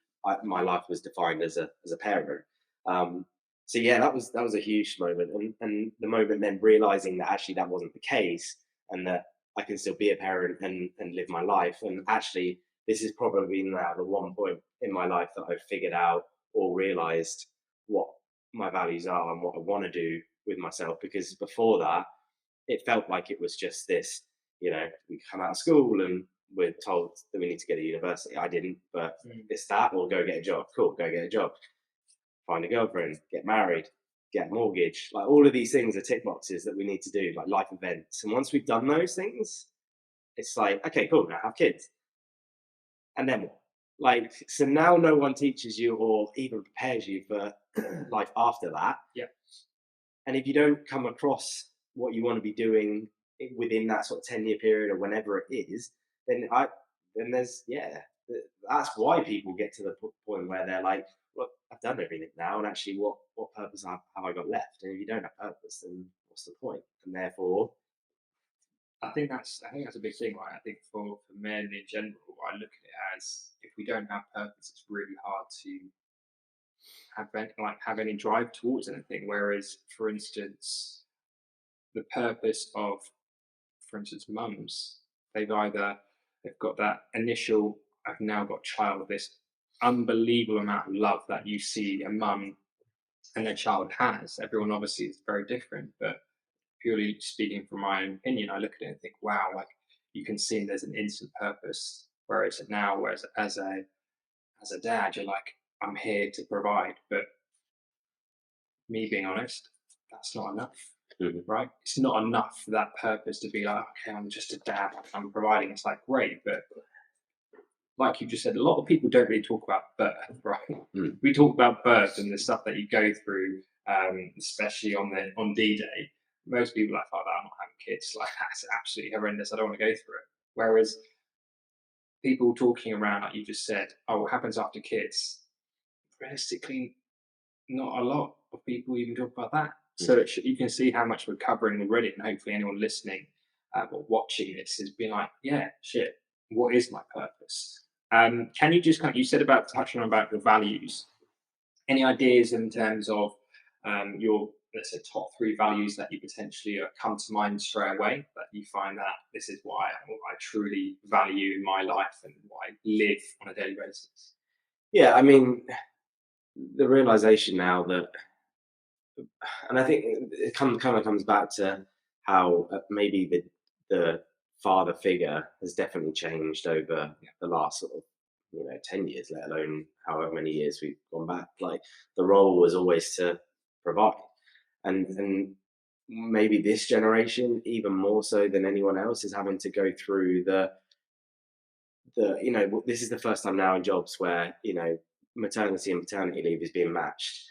my life was defined as a parent. Um, so yeah, that was a huge moment, and the moment then realizing that actually that wasn't the case, and that I can still be a parent and live my life, and actually this is probably now the one point in my life that I've figured out or realized what my values are and what I want to do with myself. Because before that, it felt like it was just this, we come out of school and we're told that we need to go to university. I didn't, but it's that, or go get a job. Cool, go get a job, find a girlfriend, get married, get a mortgage. Like all of these things are tick boxes that we need to do, like life events. And once we've done those things, it's like, okay, cool, now have kids. And then what? Like, so now no one teaches you or even prepares you for life after that. Yeah. And if you don't come across what you want to be doing within that sort of 10-year period or whenever it is, then that's why people get to the point where they're like, well, I've done everything now, and actually what purpose have I got left? And if you don't have purpose, then what's the point? And therefore, I think that's a big thing, right? I think for men in general, I look at it as, if we don't have purpose, it's really hard to have any drive towards anything. Whereas, for instance, the purpose of, for instance, mums, they've got that initial, I've now got a child, this unbelievable amount of love that you see a mum and their child has. Everyone obviously is very different, but purely speaking from my own opinion, I look at it and think, wow, like you can see there's an instant purpose. Whereas as a dad, you're like, I'm here to provide, but me being honest, that's not enough. Right? It's not enough for that purpose to be like, okay, I'm just a dad, I'm providing. It's like, great, but like you just said, a lot of people don't really talk about birth, right? We talk about birth and the stuff that you go through, especially on D-Day. Most people are like, oh, I'm not having kids. Like, that's absolutely horrendous. I don't want to go through it. Whereas people talking around, like you just said, oh, what happens after kids? Realistically, not a lot of people even talk about that. So you can see how much we're covering already, and hopefully anyone listening or watching this is being like, yeah, shit, what is my purpose? Can you just you said about touching on about your values? Any ideas in terms of your, let's say, top 3 values that you potentially come to mind straight away, that you find that this is what I truly value in my life and what I live on a daily basis? Yeah, I mean, the realization now that, and I think it kind of comes back to how maybe the father figure has definitely changed over the last sort of 10 years, let alone however many years we've gone back. Like the role was always to provide, and maybe this generation even more so than anyone else is having to go through the this is the first time now in jobs where maternity and paternity leave is being matched.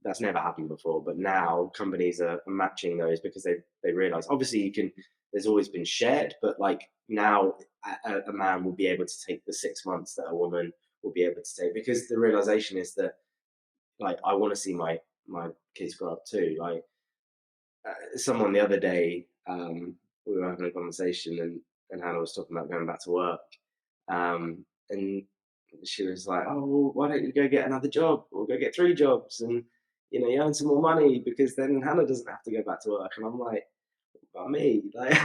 That's never happened before, but now companies are matching those because they realize, obviously there's always been shared, but like now a man will be able to take the 6 months that a woman will be able to take, because the realization is that, like, I want to see my kids grow up too. Like someone the other day, we were having a conversation, and Hannah was talking about going back to work, and she was like, "Oh, well, why don't you go get another job, or go get 3 jobs, and you earn some more money, because then Hannah doesn't have to go back to work." And I'm like, "About me? Like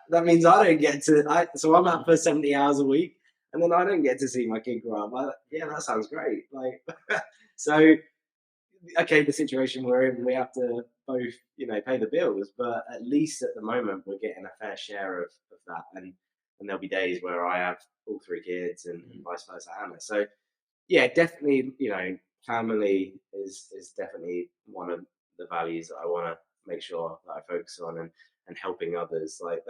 that means I don't get to. So I'm out for 70 hours a week, and then I don't get to see my kid grow up." Like, yeah, that sounds great. Like, so okay, the situation we're in, we have to both, pay the bills, but at least at the moment we're getting a fair share of that, and there'll be days where I have all 3 kids and vice versa, Hannah. So yeah, definitely, family is definitely one of the values that I want to make sure that I focus on, and helping others. Like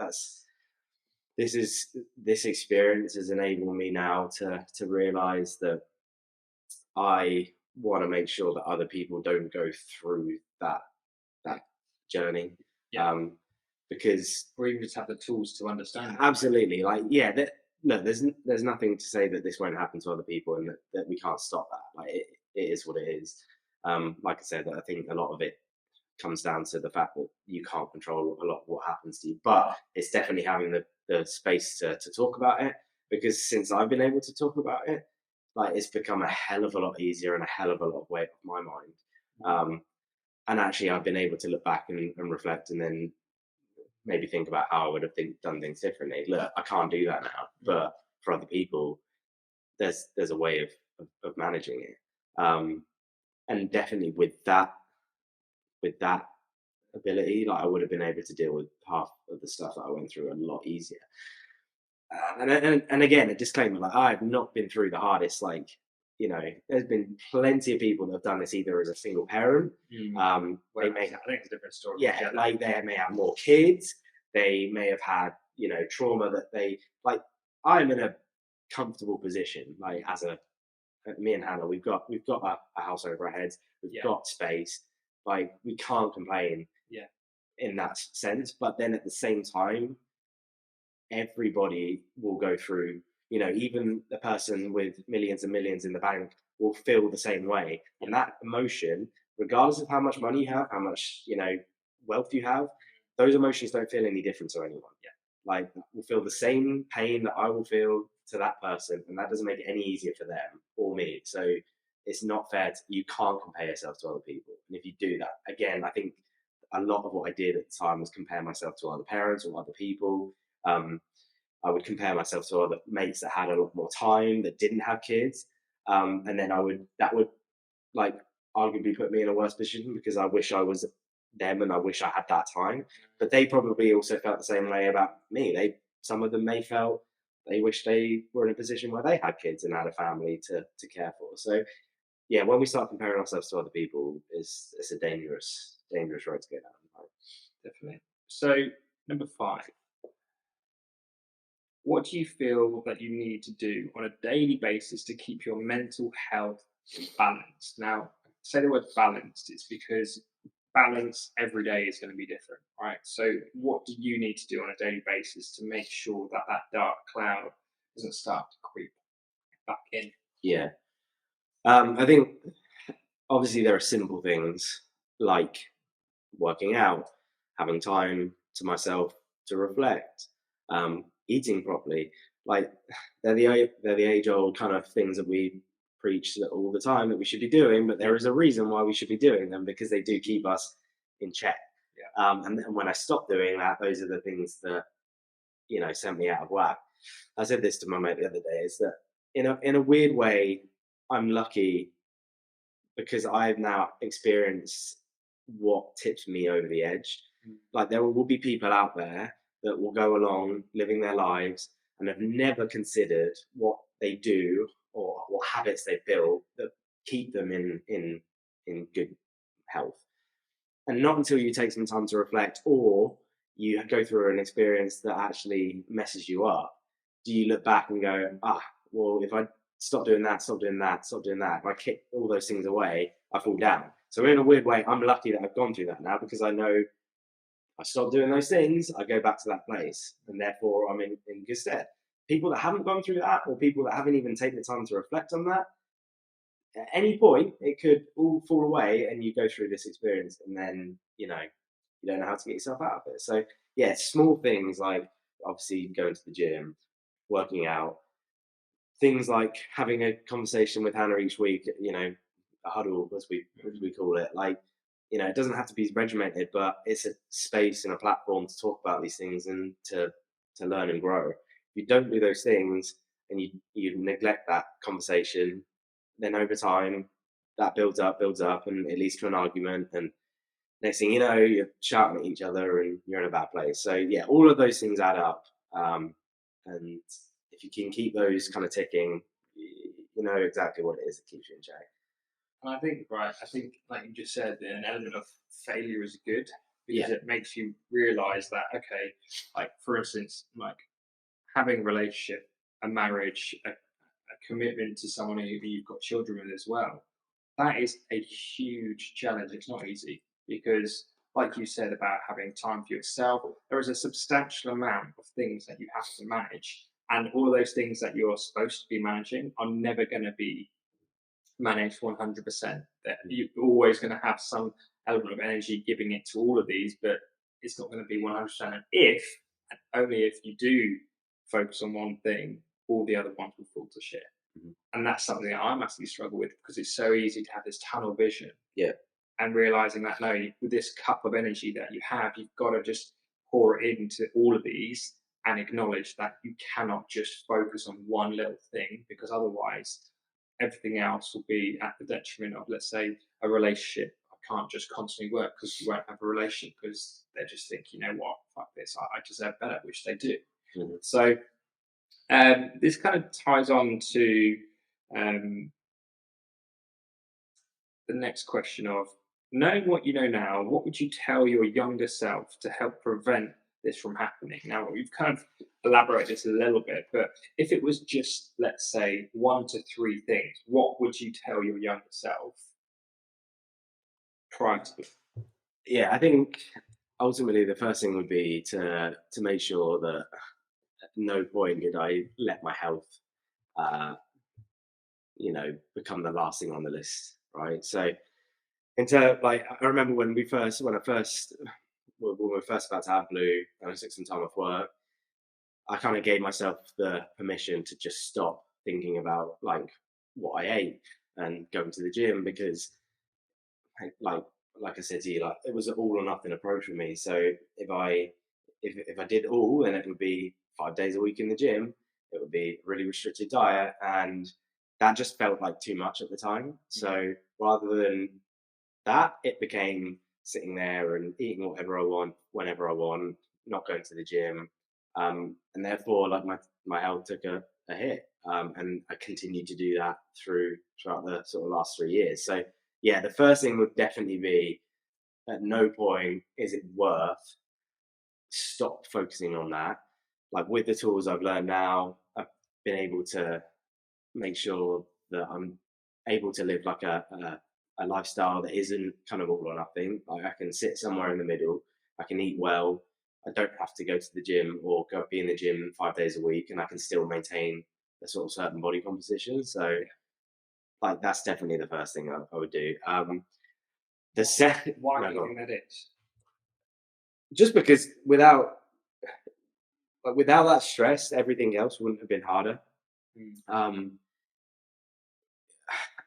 this experience has enabled me now to realize that I want to make sure that other people don't go through that journey. Yeah. Because, or even just have the tools to understand. Absolutely, like, yeah, look, there's nothing to say that this won't happen to other people and that we can't stop that. Like it is what it is. Like I said, I think a lot of it comes down to the fact that you can't control a lot of what happens to you. But it's definitely having the space to talk about it, because since I've been able to talk about it, like it's become a hell of a lot easier and a hell of a lot of weight off my mind. And actually, I've been able to look back and reflect, and then maybe think about how I would have done things differently. Look, I can't do that now, but for other people, there's a way of managing it. And definitely with that ability, like I would have been able to deal with half of the stuff that I went through a lot easier. And again, a disclaimer: like I've not been through the hardest. Like there's been plenty of people that have done this either as a single parent. They may have, I think it's a different story. Yeah, like they may have more kids. They may have had trauma that they like. I'm in a comfortable position. Like me and Hannah, we've got a house over our heads. We've got space. Like we can't complain. Yeah. In that sense, but then at the same time, everybody will go through. Even the person with millions and millions in the bank will feel the same way, and that emotion, regardless of how much money you have, how much wealth you have, those emotions don't feel any different to anyone. Like will feel the same pain that I will feel to that person, and that doesn't make it any easier for them or me. So it's not fair. You can't compare yourself to other people, and if you do that, again, I think a lot of what I did at the time was compare myself to other parents or other people. I would compare myself to other mates that had a lot more time, that didn't have kids, and then that would like arguably put me in a worse position, because I wish I was them and I wish I had that time. But they probably also felt the same way about me. Some of them may felt they wish they were in a position where they had kids and had a family to care for. So yeah, when we start comparing ourselves to other people, it's a dangerous road to go down. Definitely. So number 5. What do you feel that you need to do on a daily basis to keep your mental health balanced? Now, I say the word balanced, it's because balance every day is going to be different, right? So, what do you need to do on a daily basis to make sure that that dark cloud doesn't start to creep back in? Yeah. I think obviously there are simple things like working out, having time to myself to reflect, eating properly. Like they're the age old kind of things that we preach all the time that we should be doing, but there is a reason why we should be doing them, because they do keep us in check. And then when I stop doing that, those are the things that sent me out of whack. I said this to my mate the other day: is that in a weird way, I'm lucky because I've now experienced what tips me over the edge. Like there will be people out there that will go along living their lives and have never considered what they do or what habits they build that keep them in good health. And not until you take some time to reflect, or you go through an experience that actually messes you up, do you look back and go, well, if I stop doing that, stop doing that, stop doing that, if I kick all those things away, I fall down. So in a weird way, I'm lucky that I've gone through that now, because I know I stop doing those things, I go back to that place, and therefore I'm in good stead. People that haven't gone through that, or people that haven't even taken the time to reflect on that, at any point it could all fall away, and you go through this experience, and then you don't know how to get yourself out of it. So yeah, small things like obviously going to the gym, working out, things like having a conversation with Hannah each week, a huddle as we call it. Like, it doesn't have to be regimented, but it's a space and a platform to talk about these things and to learn and grow. If you don't do those things and you neglect that conversation, then over time that builds up and it leads to an argument, and next thing you know, you're shouting at each other and you're in a bad place. So yeah, all of those things add up. And if you can keep those kind of ticking, you know exactly what it is that keeps you in check. And I think, like you just said, an element of failure is good, because it makes you realize that, okay, like for instance, like having a relationship, a marriage, a commitment to someone who you've got children with as well, that is a huge challenge. It's not easy, because like you said about having time for yourself, there is a substantial amount of things that you have to manage And all of those things that you're supposed to be managing are never going to be managed 100%. That you're always going to have some element of energy giving it to all of these, but it's not going to be 100%. And if, and only if you do focus on one thing, all the other ones will fall to shit. Mhm. And that's something that I massively struggle with because it's so easy to have this tunnel vision. Yeah. And realizing that no, with this cup of energy that you have, you've got to just pour it into all of these and acknowledge that you cannot just focus on one little thing because otherwise everything else will be at the detriment of, let's say, a relationship. I can't just constantly work because you won't have a relationship because they just think, you know what, fuck this, I deserve better, which they do. Mhm. So this kind of ties on to um, the next question of knowing what you know now, what would you tell your younger self to help prevent this from happening? Now, we've kind of elaborated this a little bit, but if it was just, let's say, 1 to 3 things, what would you tell your younger self prior to this? Yeah, I think ultimately the first thing would be to make sure that at no point did I let my health, uh, become the last thing on the list, right? So, into like, I remember when we were first about to have Blue, and I took some time off work. I kind of gave myself the permission to just stop thinking about like what I ate and going to the gym because like like I said to you, like it was an all or nothing approach with me. So if I did all, then it would be 5 days a week in the gym. It would be a really restricted diet, and that just felt like too much at the time. So rather than that, it became sitting there and eating whatever I want, whenever I want, not going to the gym, and therefore, like my health took a hit, and I continued to do that throughout the sort of last 3 years. So yeah, the first thing would definitely be at no point is it worth stop focusing on that. Like with the tools I've learned now, I've been able to make sure that I'm able to live like a lifestyle that isn't kind of all or nothing. Like I can sit somewhere in the middle. I can eat well. I don't have to go to the gym or go be in the gym 5 days a week, and I can still maintain a sort of certain body composition. So, like that's definitely the first thing I would do. The second, Why no, do go you on. think that is? Just because without that stress, everything else wouldn't have been harder. Mm. Um,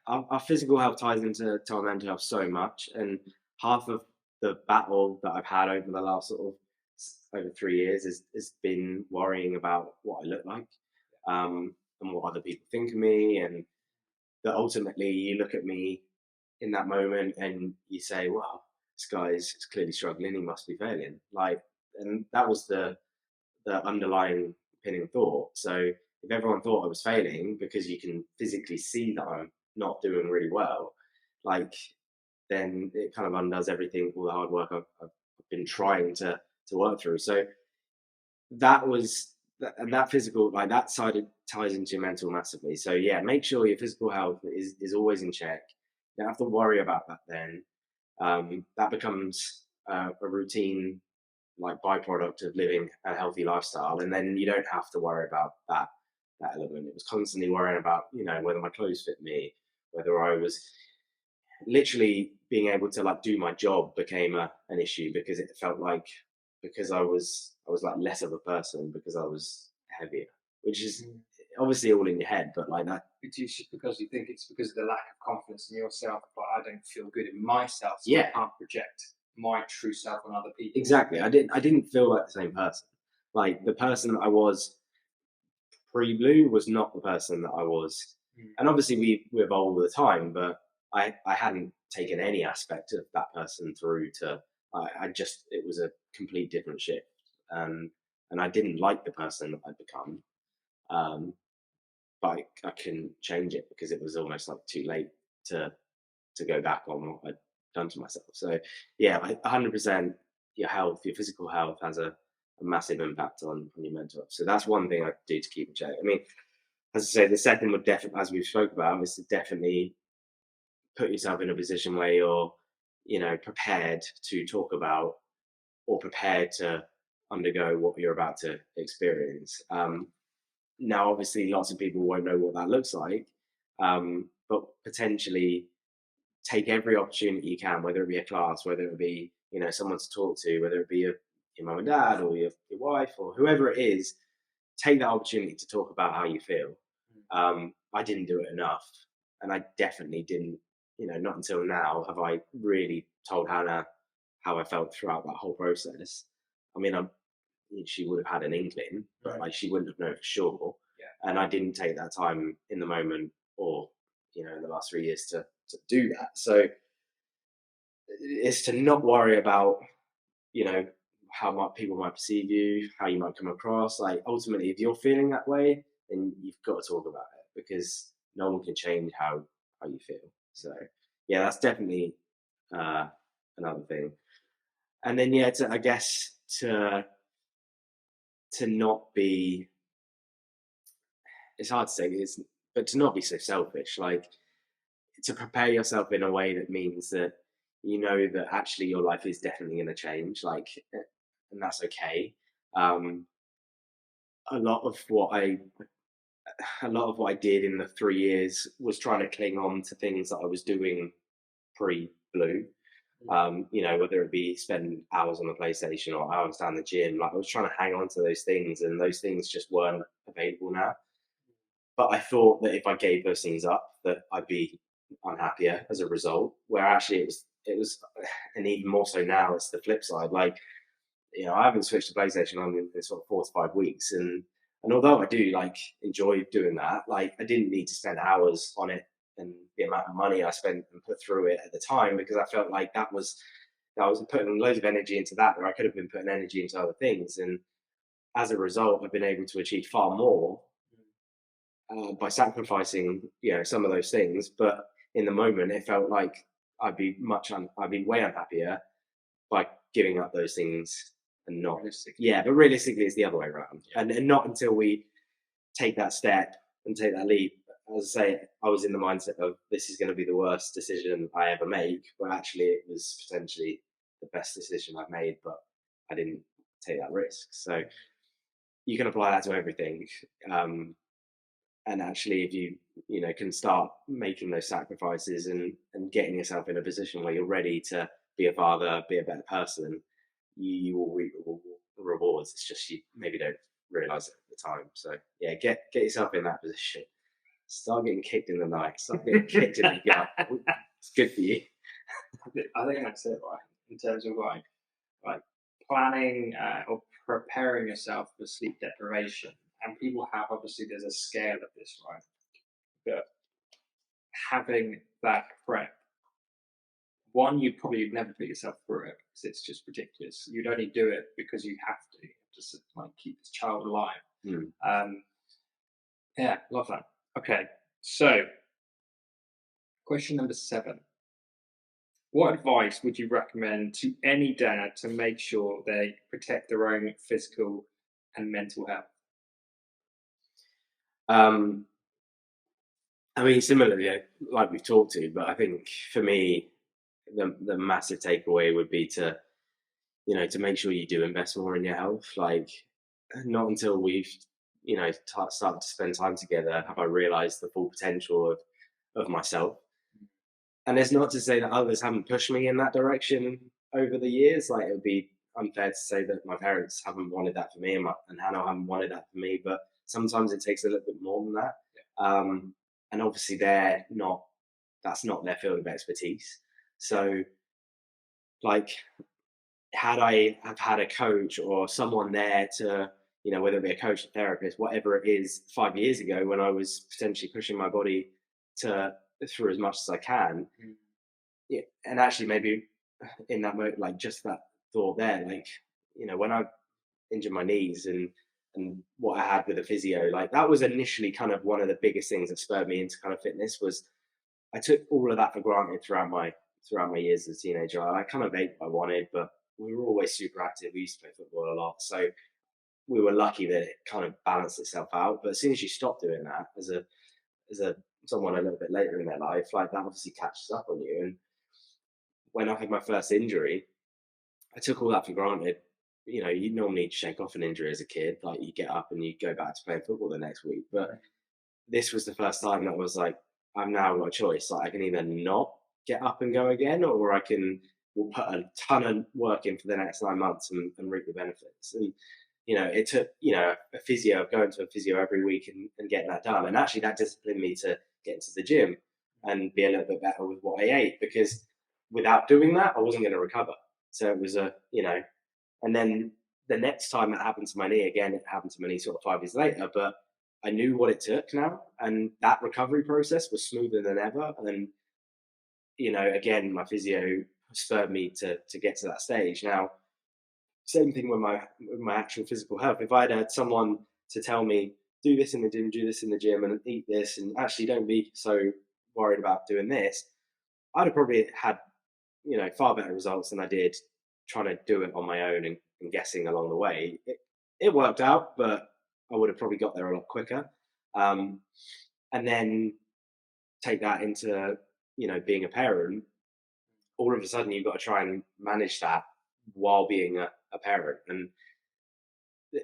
our physical health ties into our mental health so much, and half of the battle that I've had over the last sort of over 3 years has been worrying about what I look like, and what other people think of me, and that ultimately you look at me in that moment and you say, "Well, this guy's clearly struggling. He must be failing." Like, and that was the underlying pinning thought. So if everyone thought I was failing because you can physically see that I'm not doing really well, like then it kind of undoes everything, all the hard work I've been trying to work through. So that was and that physical like that side ties into your mental massively. So yeah, make sure your physical health is always in check. You don't have to worry about that then. That becomes a routine like byproduct of living a healthy lifestyle, and then you don't have to worry about that element. It was constantly worrying about whether my clothes fit me, whether I was literally being able to like do my job became an issue because it felt like because I was like less of a person because I was heavier, which is obviously all in your head, but like that. It's usually because you think it's because of the lack of confidence in yourself. But I don't feel good in myself, so Yeah, I can't project my true self on other people. exactly. I didn't feel like the same person. Like the person that I was pre-blue was not the person that I was. And obviously we evolve all the time, but I hadn't taken any aspect of that person through to I just it was a complete different shift. And I didn't like the person that I'd become. Um, but I couldn't change it because it was almost like too late to to go back on what I'd done to myself. So yeah, 100% your health, your physical health has a massive impact on your mental health. So that's one thing I do to keep in check. I mean, as I say, the second would definitely, as we've spoke about, is to definitely put yourself in a position where you're, prepared to talk about or prepared to undergo what you're about to experience. now, obviously, lots of people won't know what that looks like, but potentially take every opportunity you can, whether it be a class, whether it be someone to talk to, whether it be your mum and dad or your wife or whoever it is. Take that opportunity to talk about how you feel. I didn't do it enough, and I definitely didn't. Not until now have I really told Hannah how I felt throughout that whole process. I mean, she would have had an inkling, but Right. like she wouldn't have known for sure. Yeah. And I didn't take that time in the moment, or in the last 3 years to do that. So it's to not worry about how much people might perceive you, how you might come across. Like ultimately, if you're feeling that way, then you've got to talk about it, because no one can change how you feel. So yeah, that's definitely another thing. And then yeah, I guess to not be, it's hard to say this, but to not be so selfish. Like to prepare yourself in a way that means that that actually your life is definitely going to change. Like, and that's okay. Um, a lot of what I did in the 3 years was trying to cling on to things that I was doing pre-blue. Whether it be spending hours on the PlayStation or hours down the gym, like I was trying to hang on to those things, and those things just weren't available now. But I thought that if I gave those things up, that I'd be unhappier as a result. Where actually it was, and even more so now, it's the flip side. Like, I haven't switched to PlayStation on in sort of 4 to 5 weeks, and although I do like enjoy doing that, like I didn't need to spend hours on it, and the amount of money I spent and put through it at the time, because I felt like I was putting loads of energy into that, where I could have been putting energy into other things. And as a result, I've been able to achieve far more by sacrificing, some of those things. But in the moment, it felt like I'd be way unhappier by giving up those things and not. Yeah, but realistically, it's the other way around, and not until we take that step and take that leap. As I say, I was in the mindset of this is going to be the worst decision I ever make, but actually, it was potentially the best decision I've made, but I didn't take that risk. So you can apply that to everything. And actually, if you can start making those sacrifices and getting yourself in a position where you're ready to be a father, be a better person, you will reap rewards. It's just you maybe don't realize it at the time. So yeah, get yourself in that position. Start getting kicked in the night. Start getting kicked in the gut. It's good for you. I think that's it, right? In terms of like planning or preparing yourself for sleep deprivation. And people have, obviously, there's a scale of this, right? But having that prep, one, you'd probably never put yourself through it because it's just ridiculous. You'd only do it because you have to, just like keep this child alive. Yeah, love that. Okay, so question number 7. What advice would you recommend to any dad to make sure they protect their own physical and mental health? I mean, similarly, like we've talked to, but I think for me, the massive takeaway would be to make sure you do invest more in your health. Like, not until we've started to spend time together have I realised the full potential of myself. And it's not to say that others haven't pushed me in that direction over the years. Like, it would be unfair to say that my parents haven't wanted that for me, and Hannah haven't wanted that for me. But sometimes it takes a little bit more than that. And obviously, that's not their field of expertise. So, like, had I have had a coach or someone there to, whether it be a coach, a therapist, whatever it is, 5 years ago when I was potentially pushing my body through as much as I can, yeah, and actually maybe in that moment, like just that thought there, like, when I injured my knees and what I had with the physio, like that was initially kind of one of the biggest things that spurred me into kind of fitness. Was I took all of that for granted throughout my years as a teenager. I kind of ate what I wanted, but we were always super active. We used to play football a lot, so we were lucky that it kind of balanced itself out. But as soon as you stop doing that, as a someone a little bit later in their life, like that obviously catches up on you. And when I had my first injury, I took all that for granted. you normally shake off an injury as a kid, like you get up and you go back to playing football the next week. But this was the first time that I was like, I've now got a choice. Like I can either not get up and go again, or I can will put a ton of work in for the next 9 months and reap the benefits. And it took a physio, going to a physio every week and getting that done. And actually, that disciplined me to get into the gym and be a little bit better with what I ate, because without doing that, I wasn't going to recover. So it was and then the next time it happened to my knee, again, it happened to my knee sort of 5 years later, but I knew what it took now. And that recovery process was smoother than ever. And, again, my physio spurred me to get to that stage. Now, same thing with my actual physical health. If I'd had someone to tell me, do this in the gym, do this in the gym, and eat this, and actually don't be so worried about doing this, I'd have probably had, far better results than I did trying to do it on my own and guessing along the way. It worked out, but I would have probably got there a lot quicker. And then take that into, being a parent. All of a sudden, you've got to try and manage that while being a parent, and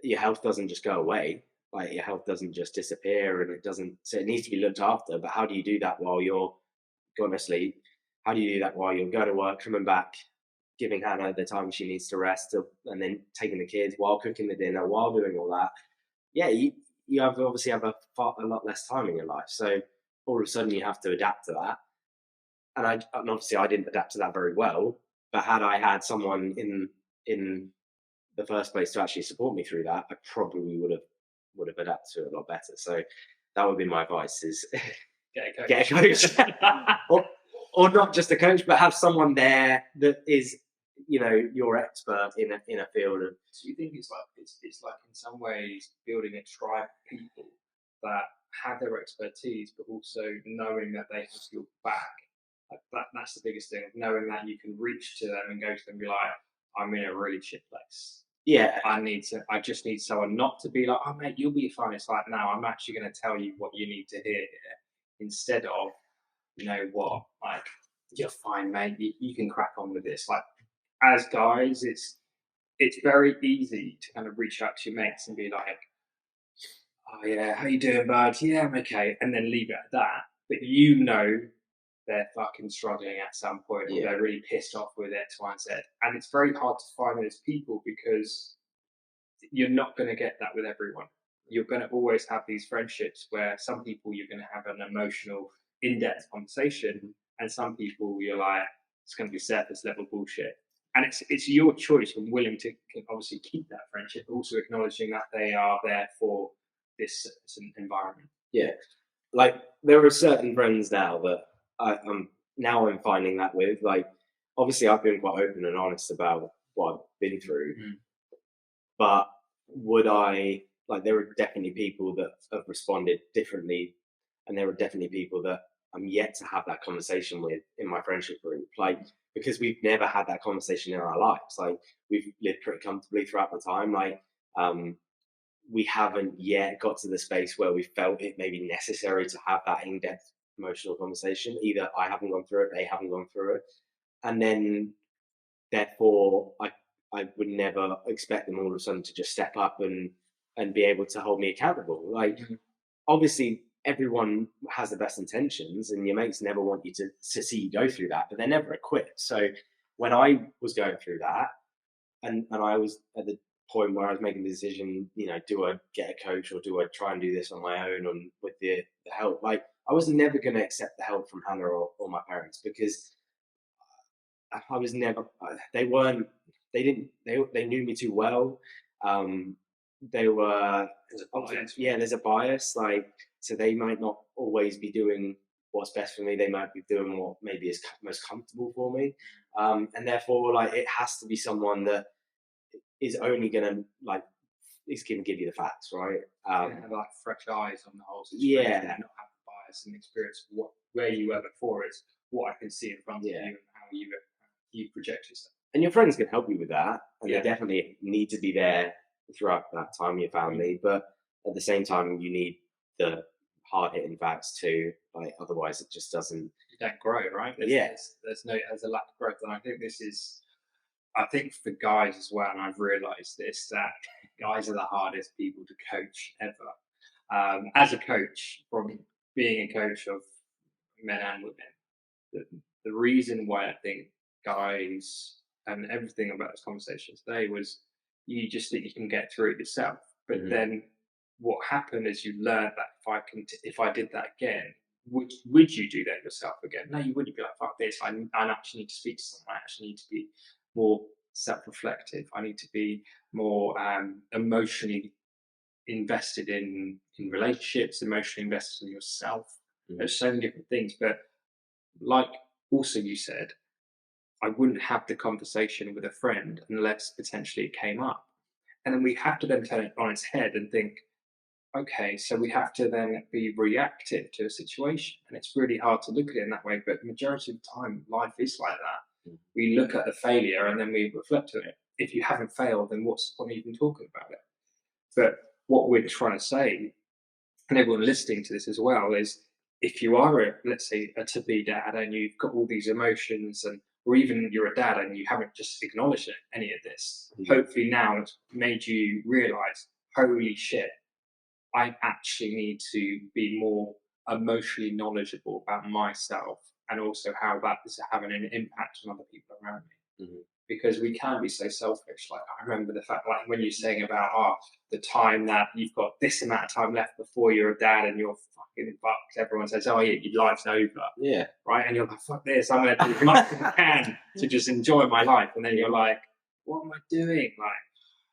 your health doesn't just go away. Like your health doesn't just disappear, and so it needs to be looked after. But how do you do that while you're going to sleep? How do you do that while you're going to work, coming back, giving Hannah the time she needs to rest, and then taking the kids while cooking the dinner, while doing all that? Yeah, you obviously have a lot less time in your life. So all of a sudden you have to adapt to that. And obviously I didn't adapt to that very well. But had I had someone in the first place to actually support me through that, I probably would have adapted to it a lot better. So that would be my advice: is Get a coach. or not just a coach, but have someone there that is your expert in a field of. So you think it's like in some ways building a tribe of people that have their expertise, but also knowing that they have your back. Like that's the biggest thing, knowing that you can reach to them and go to them and be like, I'm in a really shit place. Yeah, I just need someone not to be like, oh mate, you'll be fine. It's like, no, I'm actually going to tell you what you need to hear here, instead of, like, you're fine, mate. You can crack on with this. Like, as guys, it's very easy to kind of reach out to your mates and be like, oh yeah, how you doing, bud? Yeah, I'm okay, and then leave it at that. But they're fucking struggling at some point, or they're really pissed off with X, Y, and Z. And it's very hard to find those people, because you're not going to get that with everyone. You're going to always have these friendships where some people you're going to have an emotional, in-depth conversation, and some people you're like, it's going to be surface level bullshit. And it's your choice and willing to obviously keep that friendship, but also acknowledging that they are there for this environment. Yeah, like there are certain friends now that I'm finding that with. Like, obviously, I've been quite open and honest about what I've been through, but would I like? There are definitely people that have responded differently, and there are definitely people that I'm yet to have that conversation with in my friendship group. Like, because we've never had that conversation in our lives. Like, we've lived pretty comfortably throughout the time. Like, we haven't yet got to the space where we felt it may be necessary to have that in-depth emotional conversation. Either I haven't gone through it, they haven't gone through it, and then therefore I would never expect them all of a sudden to just step up and be able to hold me accountable. Like, obviously everyone has the best intentions, and your mates never want you to see you go through that, but they're never equipped. So when I was going through that, and I was at the point where I was making the decision, do I get a coach, or do I try and do this on my own and with the help? Like, I was never going to accept the help from Hannah or my parents, because I was never, they knew me too well. There's a bias, like, so they might not always be doing what's best for me. They might be doing what maybe is most comfortable for me. And therefore, like, it has to be someone that is only going to, like, is going to give you the facts, right? Have like fresh eyes on the whole situation, and not have bias and experience where you were before. It's what I can see in front of you and how you project yourself. And your friends can help you with that, and they definitely need to be there throughout that time, your family. But at the same time, you need the hard-hitting facts too. Like, otherwise, it just doesn't. You don't grow, right? There's a lack of growth, and I think this is I think for guys as well, and I've realised this, that guys are the hardest people to coach ever. As a coach, from being a coach of men and women, the, the reason why I think guys and everything about this conversation today was you just think you can get through it yourself. But then what happened is you learned that if I did that again, would you do that yourself again? No, you wouldn't. You'd be like, fuck this. I actually need to speak to someone. I actually need to be more self-reflective. I need to be more emotionally invested in relationships, emotionally invested in yourself. There's so many different things, but like also you said, I wouldn't have the conversation with a friend unless potentially it came up. And then we have to then turn it on its head and think, okay, so we have to then be reactive to a situation. And it's really hard to look at it in that way, but the majority of the time, life is like that. We look at the failure and then we reflect on it. If you haven't failed, then what's the point of even talking about it? But what we're trying to say, and everyone listening to this as well, is if you are, let's say, a to-be dad and you've got all these emotions, and or even you're a dad and you haven't just acknowledged any of this, hopefully now it's made you realise, holy shit, I actually need to be more emotionally knowledgeable about myself and also how that is having an impact on other people around me. Because we can be so selfish. Like I remember the fact, like when you're saying about the time that you've got this amount of time left before you're a dad and you're fucking fucked. Everyone says, "Oh yeah, your life's over." Yeah. Right, and you're like, "Fuck this! I'm going to do as much as I can to just enjoy my life." And then you're like, "What am I doing? Like,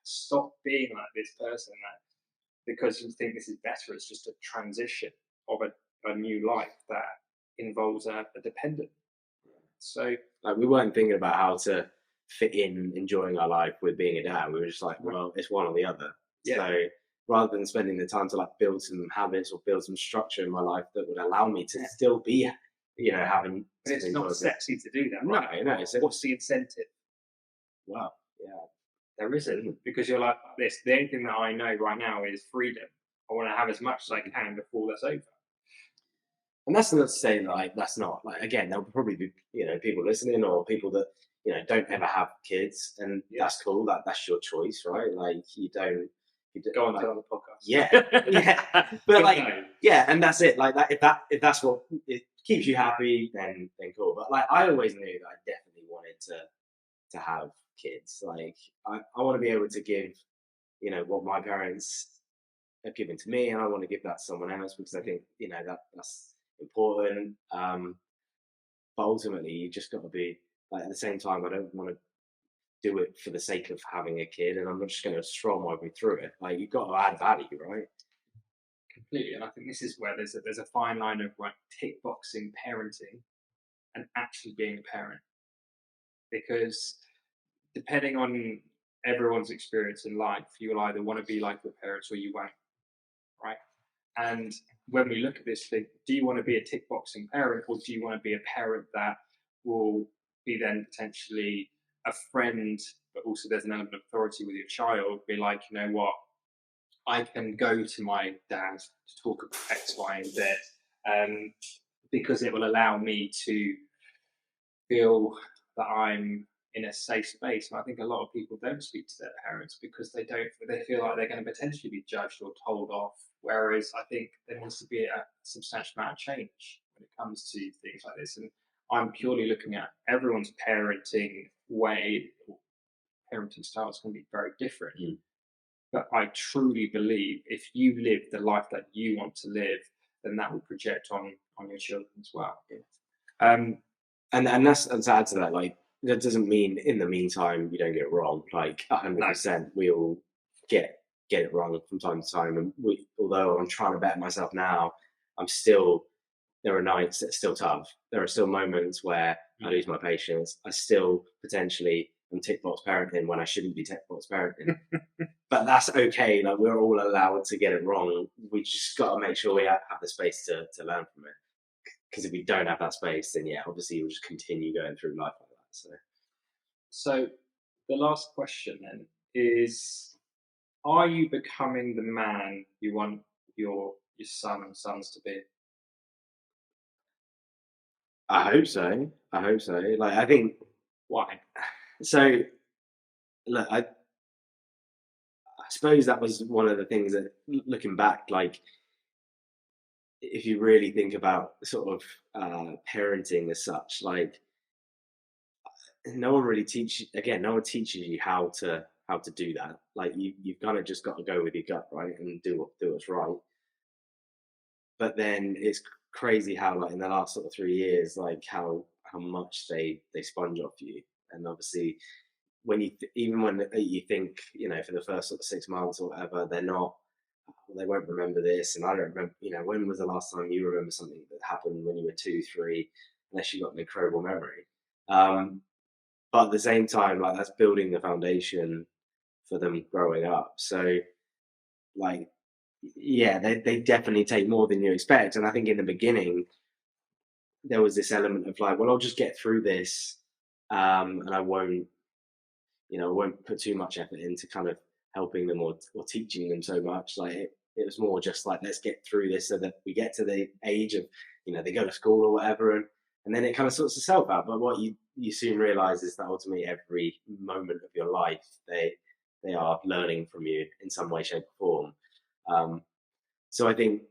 stop being like this person that because you think this is better. It's just a transition of a new life that involves a dependent." So, like, we weren't thinking about how to fit in enjoying our life with being a dad. We were just like, well, it's one or the other. yeah. So rather than spending the time to like build some habits or build some structure in my life that would allow me to still be, having. But it's not sexy to do that, right? No. What's the incentive? Wow. Yeah. There isn't, because you're like this. The only thing that I know right now is freedom. I want to have as much as I can before that's over. And that's not to say that, like, that's not, like, again, there'll probably be people listening or people that don't ever have kids, and that's cool. That's your choice, right? Like you don't go on to the podcast. Yeah. But like, and that's it. Like that, if that's what it keeps you happy, then cool. But like, I always knew that I definitely wanted to have kids. Like I want to be able to give what my parents have given to me, and I want to give that to someone else, because I think that's important. But ultimately, you just got to be like, at the same time, I don't want to do it for the sake of having a kid, and I'm not just going to stroll my way through it. Like, you've got to add value, right? Completely. And I think this is where there's a fine line of like tick boxing parenting and actually being a parent, because depending on everyone's experience in life, you'll either want to be like your parents or you won't, right? And when we look at this thing, do you want to be a tick boxing parent, or do you want to be a parent that will be then potentially a friend, but also there's an element of authority with your child, be like, you know what, I can go to my dad to talk about X, Y, and Z, because it will allow me to feel that I'm in a safe space. And I think a lot of people don't speak to their parents because they feel like they're going to potentially be judged or told off. Whereas I think there needs to be a substantial amount of change when it comes to things like this. And I'm purely looking at everyone's parenting way, parenting styles can be very different. But I truly believe if you live the life that you want to live, then that will project on your children as well. And that's, and to add to that, like, that doesn't mean in the meantime you don't get it wrong. Like 100%, we all get it wrong from time to time. And although I'm trying to better myself now, there are nights that's still tough. There are still moments where I lose my patience. I still potentially am tick box parenting when I shouldn't be tick box parenting. But that's okay. Like, we're all allowed to get it wrong. We just got to make sure we have the space to learn from it. Because if we don't have that space, then obviously you'll just continue going through life like that. So the last question then is: are you becoming the man you want your son and sons to be? I hope so. Like, I think. Why? So look, I suppose that was one of the things that, looking back, like if you really think about sort of parenting as such, like no one really teaches. Again, no one teaches you how to do that. Like you've kind of just got to go with your gut, right, and do what's right. But then it's crazy how, like, in the last sort of 3 years, like how much they sponge off you. And obviously when even when you think, for the first sort of 6 months or whatever, they're not, they won't remember this. And I don't remember, when was the last time you remember something that happened when you were 2 3, unless you got an incredible memory. But at the same time, like, that's building the foundation for them growing up. So, like, yeah, they definitely take more than you expect. And I think in the beginning there was this element of like, well, I'll just get through this, and I won't put too much effort into kind of helping them or teaching them so much. Like it was more just like, let's get through this so that we get to the age of, they go to school or whatever, and then it kind of sorts itself out. But what you soon realize is that ultimately every moment of your life, they are learning from you in some way, shape, or form. So I think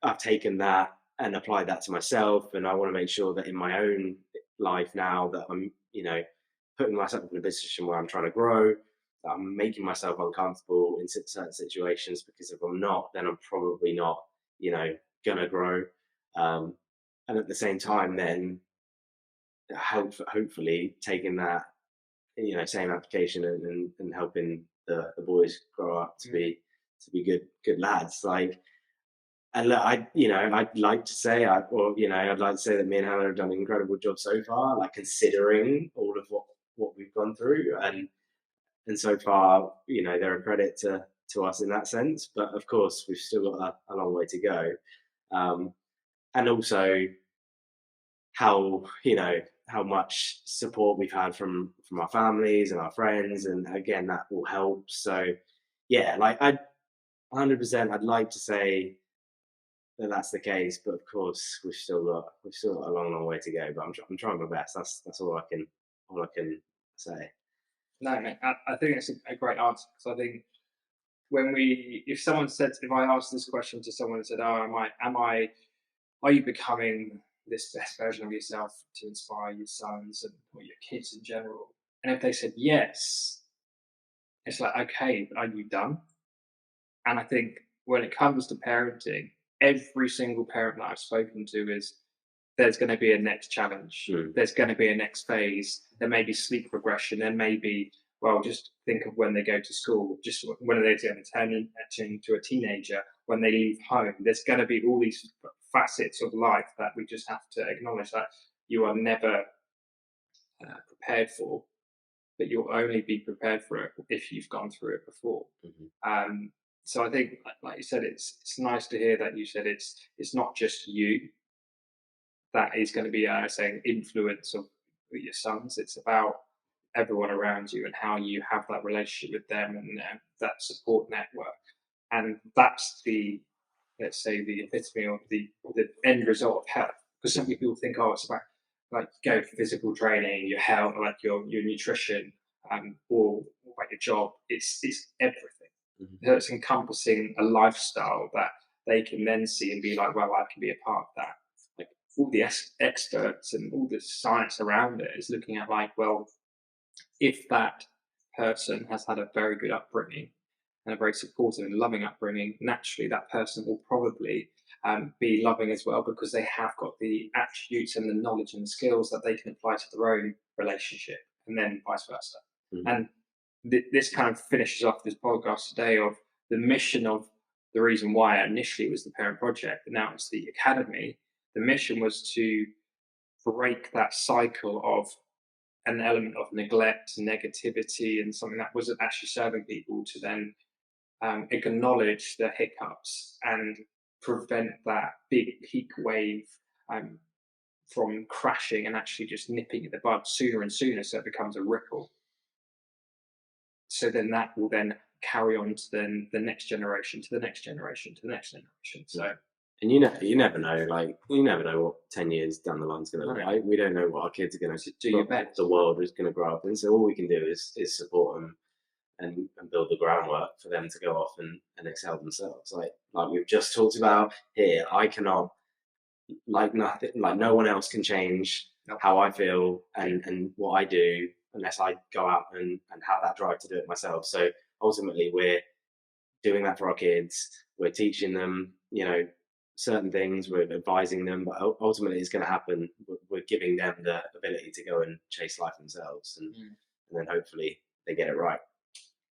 I've taken that and applied that to myself, and I want to make sure that in my own life now that I'm, putting myself in a position where I'm trying to grow, that I'm making myself uncomfortable in certain situations, because if I'm not, then I'm probably not, gonna grow. And at the same time, then hopefully taking that, same application and helping the boys grow up to be good lads. Like, and look, I'd like to say, I'd like to say that me and Hannah have done an incredible job so far, like considering all of what we've gone through, and so far, they're a credit to us in that sense. But of course, we've still got a long way to go, and also how much support we've had from our families and our friends, and again, that will help. So yeah, like, 100%, I'd like to say that's the case, but of course we've still got a long way to go. But I'm trying my best. That's all I can say. No, mate, I think it's a great answer, because I think if someone said, if I asked this question to someone and said, "Oh, are you becoming this best version of yourself to inspire your sons and or your kids in general?" And if they said yes, it's like, okay, but are you done? And I think when it comes to parenting, every single parent that I've spoken to is, there's going to be a next challenge. Mm. There's going to be a next phase. There may be sleep regression. There may be, well, just think of when they go to school, just when are they going to turn into a teenager, when they leave home. There's going to be all these facets of life that we just have to acknowledge that you are never prepared for, but you'll only be prepared for it if you've gone through it before. Mm-hmm. So I think, like you said, it's nice to hear that you said it's not just you that is going to be saying influence of your sons. It's about everyone around you and how you have that relationship with them, and that support network. And that's the, let's say, the epitome of the end result of health. Because some people think, oh, it's about like go for physical training, your health, like your nutrition, or about your job. It's everything. Mm-hmm. So it's encompassing a lifestyle that they can then see and be like, well, I can be a part of that. Like all the experts and all the science around it is looking at like, well, if that person has had a very good upbringing and a very supportive and loving upbringing, naturally that person will probably be loving as well, because they have got the attributes and the knowledge and the skills that they can apply to their own relationship, and then vice versa. Mm-hmm. And this kind of finishes off this podcast today of the mission of the reason why initially it was the parent project, and now it's the academy. The mission was to break that cycle of an element of neglect, negativity, and something that wasn't actually serving people, to then acknowledge the hiccups and prevent that big peak wave um, from crashing and actually just nipping at the bud sooner and sooner, so it becomes a ripple. So then that will then carry on to then the next generation, to the next generation, to the next generation. So And you never know. Like you never know what 10 years down the line's going to look No. like. We don't know what our kids are going to Do your best. the world is going to grow up in. So all we can do is support them and build the groundwork for them to go off and excel themselves. Like we've just talked about here, I cannot, like nothing, like no one else can change how I feel and what I do unless I go out and have that drive to do it myself. So ultimately, we're doing that for our kids. We're teaching them, certain things. We're advising them, but ultimately, it's going to happen. We're giving them the ability to go and chase life themselves, and then hopefully they get it right.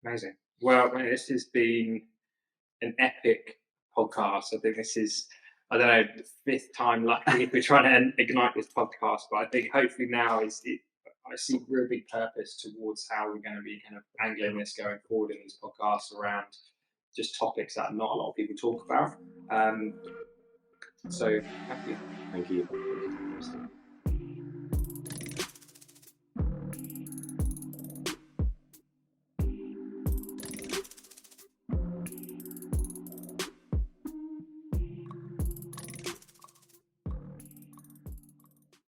Amazing. Well, this has been an epic podcast. I think this is, I don't know, the fifth time lucky if we're trying to ignite this podcast, but I think hopefully now I see real big purpose towards how we're going to be kind of angling this going forward in these podcasts around just topics that not a lot of people talk about. So thank you. Thank you.